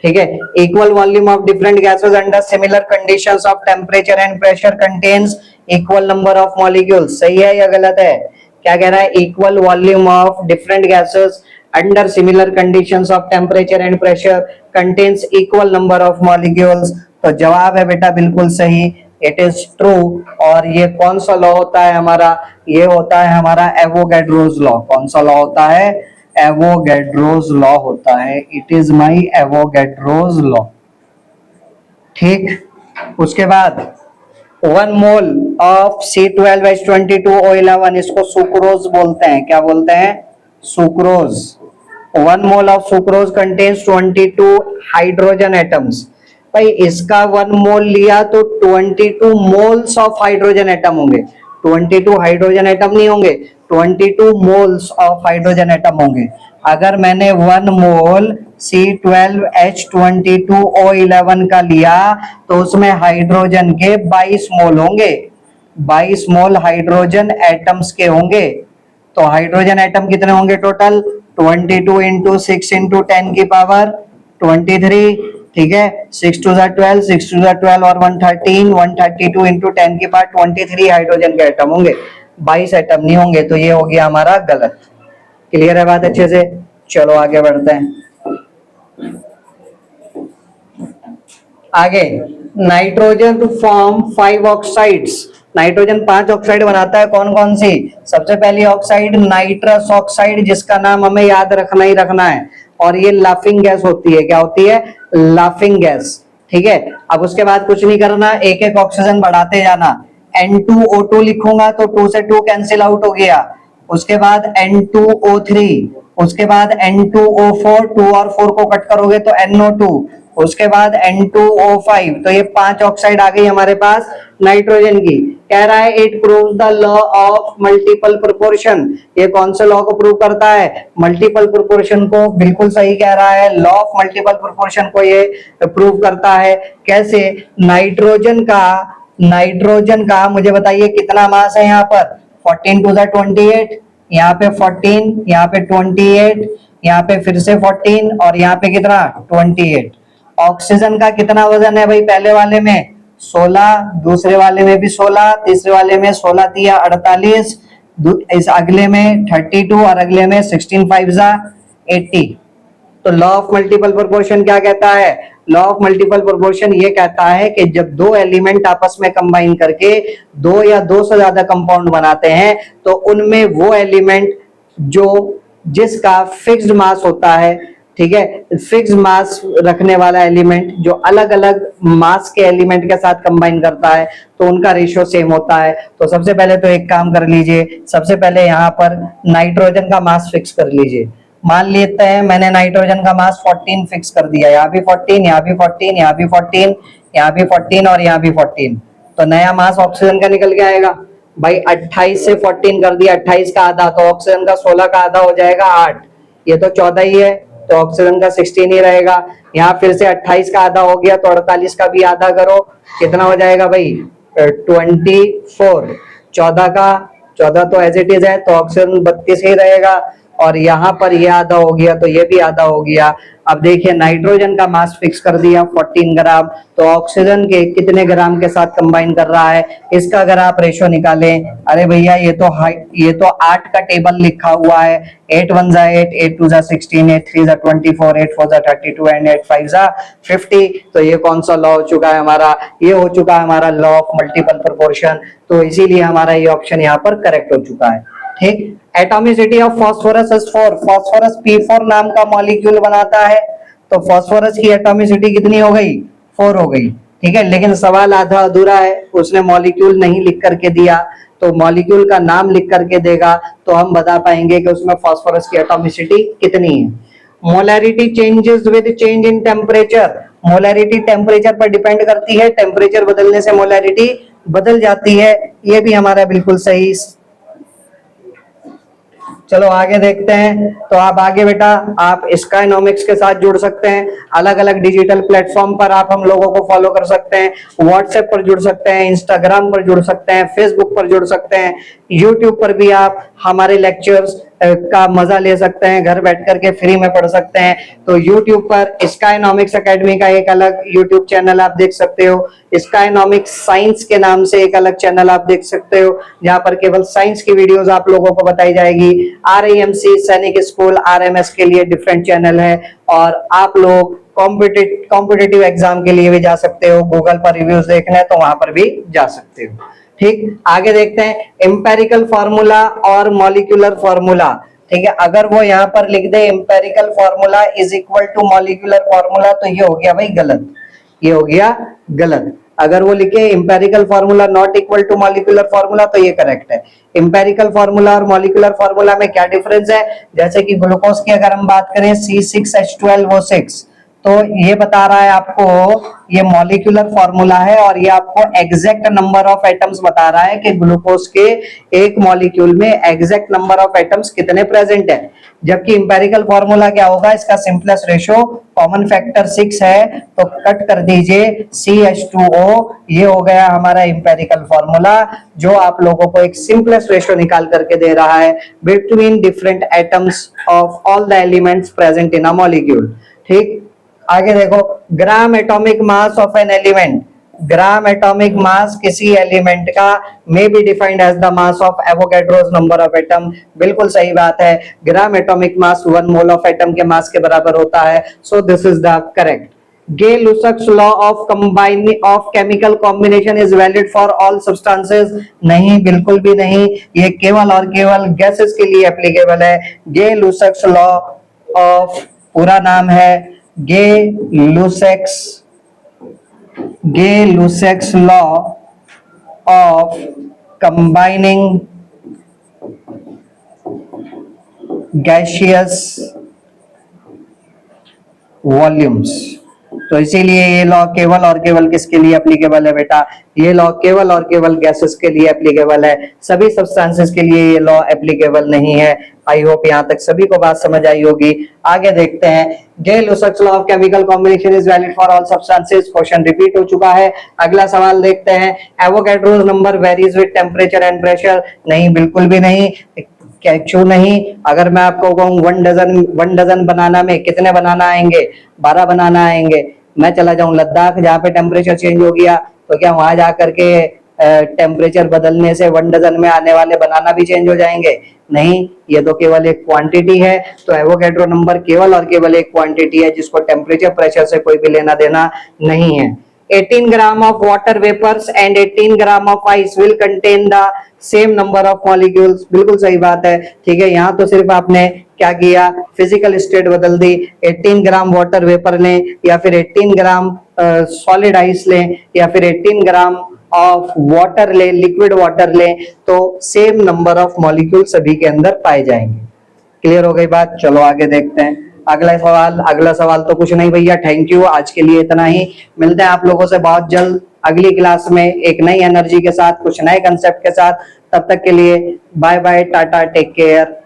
A: ठीक है, equal volume of different gases under similar conditions of temperature and pressure contains equal number of molecules. सही है या गलत है, क्या कह रहा है, equal volume of different gases under similar conditions of temperature and pressure contains equal number of molecules. तो जवाब है बेटा बिल्कुल सही, इट इज ट्रू। और ये कौन सा लॉ होता है हमारा, ये होता है हमारा एवोगैड्रोस लॉ। कौन सा लॉ होता है, एवोगैड्रोस लॉ होता है। It is my Avogadro's law. ठीक, उसके बाद 1 मोल ऑफ C12H22O11, इसको सुक्रोज बोलते हैं। क्या बोलते हैं, sucrose. 1 mole of sucrose contains 22 hydrogen atoms. भाई इसका 1 मोल लिया तो 22 मोल्स ऑफ हाइड्रोजन एटम होंगे, 22 हाइड्रोजन एटम नहीं होंगे, 22 मोल्स ऑफ हाइड्रोजन एटम होंगे। अगर मैंने 1 मोल C12H22O11 का लिया तो उसमें हाइड्रोजन के 22 मोल होंगे, 22 मोल हाइड्रोजन एटम्स के होंगे। तो हाइड्रोजन एटम कितने होंगे टोटल, 22 इंटू 6 इंटू 10 की पावर 23। ठीक है, 6 2 12, 6 2 12 और 113, 132 इंटू 10 की पावर 23 हाइड्रोजन के एटम होंगे, 22 एटम नहीं होंगे। तो ये हो गया हमारा गलत। क्लियर है बात अच्छे से। चलो आगे बढ़ते हैं। आगे nitrogen form 5 oxides. Nitrogen 5 oxide बनाता है, कौन कौन सी? सबसे पहली ऑक्साइड नाइट्रस ऑक्साइड, जिसका नाम हमें याद रखना ही रखना है, और ये लाफिंग गैस होती है। क्या होती है? Laughing gas. ठीक है, अब उसके बाद कुछ नहीं करना, एक एक ऑक्सीजन बढ़ाते जाना। N2O2 लिखूंगा तो 2 से 2 कैंसिल आउट हो गया, उसके बाद N2O3, उसके बाद N2O4, 2 और 4 को कट करोगे तो NO2, उसके बाद N2O5। तो ये 5 ऑक्साइड आ गई हमारे पास नाइट्रोजन की। कह रहा है it proves the law of multiple proportion. ये कौन से लॉ को प्रूव करता है? मल्टीपल प्रोपोर्शन को। बिल्कुल सही कह रहा है, लॉ ऑफ मल्टीपल प्रोपोर्शन को ये प्रूव करता है। कैसे? नाइट्रोजन का मुझे बताइए कितना मास है यहाँ पर? 14 टू द 28, यहाँ पे 14, यहाँ पे 28, यहाँ पे फिर से 14 और यहाँ पे कितना? 28। ऑक्सीजन का कितना वजन है भाई? पहले वाले में 16, दूसरे वाले में भी 16, तीसरे वाले में 16 तिया 48, इस अगले में 32 और अगले में 16 5 जा 80। तो लॉ ऑफ मल्टीपल प्रोपोर्शन क्या कहता है? लॉ ऑफ मल्टीपल प्रोपोर्शन ये कहता है कि जब दो एलिमेंट आपस में कंबाइन करके दो या दो से ज्यादा कंपाउंड बनाते हैं तो उनमें वो एलिमेंट जो जिसका फिक्स्ड मास होता है, ठीक है, फिक्स मास रखने वाला एलिमेंट जो अलग अलग मास के एलिमेंट के साथ कंबाइन करता है तो उनका रेशियो सेम होता है। तो सबसे पहले तो एक काम कर लीजिए, सबसे पहले यहाँ पर नाइट्रोजन का मास फिक्स कर लीजिए। मान लेते हैं मैंने नाइट्रोजन का मास 14 फिक्स कर दिया, यहाँ भी 14, यहाँ भी 14, यहाँ भी 14, यहाँ भी 14 और यहाँ भी 14। तो नया मास ऑक्सीजन का निकल के आएगा भाई। 28 से 14 कर दिया, 28 का आधा, तो ऑक्सीजन का 16 का आधा हो जाएगा 8। ये तो 14 ही है तो ऑक्सीजन का 16 ही रहेगा। यहाँ फिर से 28 का आधा हो गया तो 48 का भी आधा करो, कितना हो जाएगा भाई? 24। 14 तो एज इट इज है तो ऑक्सीजन 32 ही रहेगा, और यहाँ पर ये आधा हो गया तो ये भी आधा हो गया। अब देखिए नाइट्रोजन का मास फिक्स कर दिया 14 ग्राम, तो ऑक्सीजन के कितने ग्राम के साथ कंबाइन कर रहा है, इसका अगर आप रेशो निकालें, अरे भैया ये तो 8 का टेबल लिखा हुआ है। 8 1 जा 8, 8 2 जा 16, 8 3 जा 24, 8 4 जा 32 एंड 8 5 जा 50। तो ये कौन सा लॉ हो चुका है हमारा? ये हो चुका है हमारा लॉ ऑफ मल्टीपल प्रोपोर्शन। तो इसीलिए हमारा ये ऑप्शन यहाँ पर करेक्ट हो चुका है। ठीक, atomicity of phosphorus is 4। Phosphorus P4 नाम का मॉलिक्यूल बनाता है, तो फास्फोरस की एटॉमिसिटी कितनी हो गई? 4 हो गई। ठीक है, लेकिन सवाल आधा अधूरा है, उसने मॉलिक्यूल नहीं लिख करके दिया, तो मॉलिक्यूल का नाम लिख करके देगा तो हम बता पाएंगे कि उसमें फास्फोरस की एटॉमिसिटी कितनी है। Molarity changes with change in temperature. Molarity temperature पर डिपेंड करती है, टेम्परेचर बदलने से मोलैरिटी बदल जाती है, ये भी हमारा बिल्कुल सही। चलो आगे देखते हैं। तो आप आगे बेटा आप स्काईनॉमिक्स के साथ जुड़ सकते हैं, अलग अलग डिजिटल प्लेटफॉर्म पर आप हम लोगों को फॉलो कर सकते हैं, व्हाट्सएप पर जुड़ सकते हैं, इंस्टाग्राम पर जुड़ सकते हैं, फेसबुक पर जुड़ सकते हैं, यूट्यूब पर भी आप हमारे लेक्चर्स का मजा ले सकते हैं, घर बैठ करके फ्री में पढ़ सकते हैं। तो यूट्यूब पर स्काईनॉमिक्स एकेडमी का एक अलग यूट्यूब चैनल आप देख सकते हो, स्काईनॉमिक्स साइंस के नाम से एक अलग चैनल आप देख सकते हो, जहां पर केवल साइंस की वीडियोस आप लोगों को बताई जाएगी। RIMC सैनिक स्कूल RMS के लिए डिफरेंट चैनल है, और आप लोग कॉम्पिटिटिव एग्जाम के लिए भी जा सकते हो, गूगल पर रिव्यूज देखने तो वहां पर भी जा सकते हो। ठीक, आगे देखते हैं एम्पेरिकल फार्मूला और मॉलिक्यूलर फार्मूला। ठीक है, अगर वो यहाँ पर लिख दे empirical formula is equal to molecular formula तो ये हो गया भाई गलत, ये हो गया गलत। अगर वो लिखे empirical formula not equal to molecular formula तो ये करेक्ट है। एम्पेरिकल फार्मूला और मॉलिक्यूलर फार्मूला में क्या डिफरेंस है? जैसे कि ग्लूकोज की अगर हम बात करें C6H12O6, तो ये बता रहा है आपको ये मॉलिक्यूलर फार्मूला है, और ये आपको एग्जैक्ट नंबर ऑफ एटम्स बता रहा है कि ग्लूकोज के एक मॉलिक्यूल में एग्जैक्ट नंबर ऑफ एटम्स कितने प्रेजेंट है। जबकि इंपेरिकल फार्मूला क्या होगा? इसका सिंपलेस्ट रेशो कॉमन फैक्टर 6 है, तो कट कर दीजिए CH2O, ये हो गया हमारा इंपेरिकल फार्मूला, जो आप लोगों को एक सिंपलेस्ट रेशो निकाल करके दे रहा है between different atoms of all the elements present in a molecule. ठीक, आगे देखो gram atomic mass of an element. Gram atomic mass किसी एलिमेंट का may be defined as the mass of Avogadro's number of atom. बिल्कुल सही बात है, gram atomic mass 1 mole of atom के मास के बराबर होता है, so this is the correct. Gay-Lussac's law of combining of chemical combination is valid for all substances. नहीं, बिल्कुल भी नहीं, ये केवल और केवल गैसेस के लिए एप्लीकेबल है। Gay-Lussac's law of, पूरा नाम है Gay-Lussac's law of combining gaseous volumes. तो इसीलिए ये लॉ केवल और केवल किसके लिए एप्लीकेबल है बेटा? ये लॉ केवल और केवल गैसेस के लिए एप्लीकेबल है, सभी सब्सटेंसेस के लिए ये लॉ एप्लीकेबल नहीं है। आई होप यहाँ तक सभी को बात समझ आई होगी। आगे देखते हैं, Gay-Lussac's law of chemical combination is valid for all substances। Question repeat हो चुका है। अगला सवाल देखते हैं, Avogadro's number varies with temperature and pressure. नहीं, बिल्कुल भी नहीं। क्यों नहीं? अगर मैं आपको कहूँ वन डजन बनाना में कितने बनाना आएंगे? 12 बनाना आएंगे। मैं चला जाऊं लद्दाख जहाँ पे टेम्परेचर चेंज हो गया, तो क्या वहां जाकर के टेम्परेचर बदलने से 1 डजन में आने वाले बनाना भी चेंज हो जाएंगे? नहीं, ये तो केवल एक क्वांटिटी है। तो एवोगैड्रो नंबर केवल और केवल एक क्वांटिटी है जिसको टेम्परेचर प्रेशर से कोई भी लेना देना नहीं है। 18 gram of water vapors and 18 gram of ice will contain the same number of molecules। बिल्कुल सही बात है। ठीक है, यहाँ तो सिर्फ आपने क्या किया, फिजिकल स्टेट बदल दी। 18 ग्राम वाटर वेपर लें या फिर 18 ग्राम सॉलिड आइस लें या फिर 18 ग्राम ऑफ वाटर लें, लिक्विड वाटर लें, तो सेम नंबर ऑफ मॉलिक्यूल सभी के अंदर पाए जाएंगे। क्लियर हो गई बात? चलो आगे देखते हैं अगला सवाल तो कुछ नहीं भैया, थैंक यू, आज के लिए इतना ही। मिलते हैं आप लोगों से बहुत जल्द अगली क्लास में एक नई एनर्जी के साथ, कुछ नए कंसेप्ट के साथ। तब तक के लिए bye bye, tata, take care.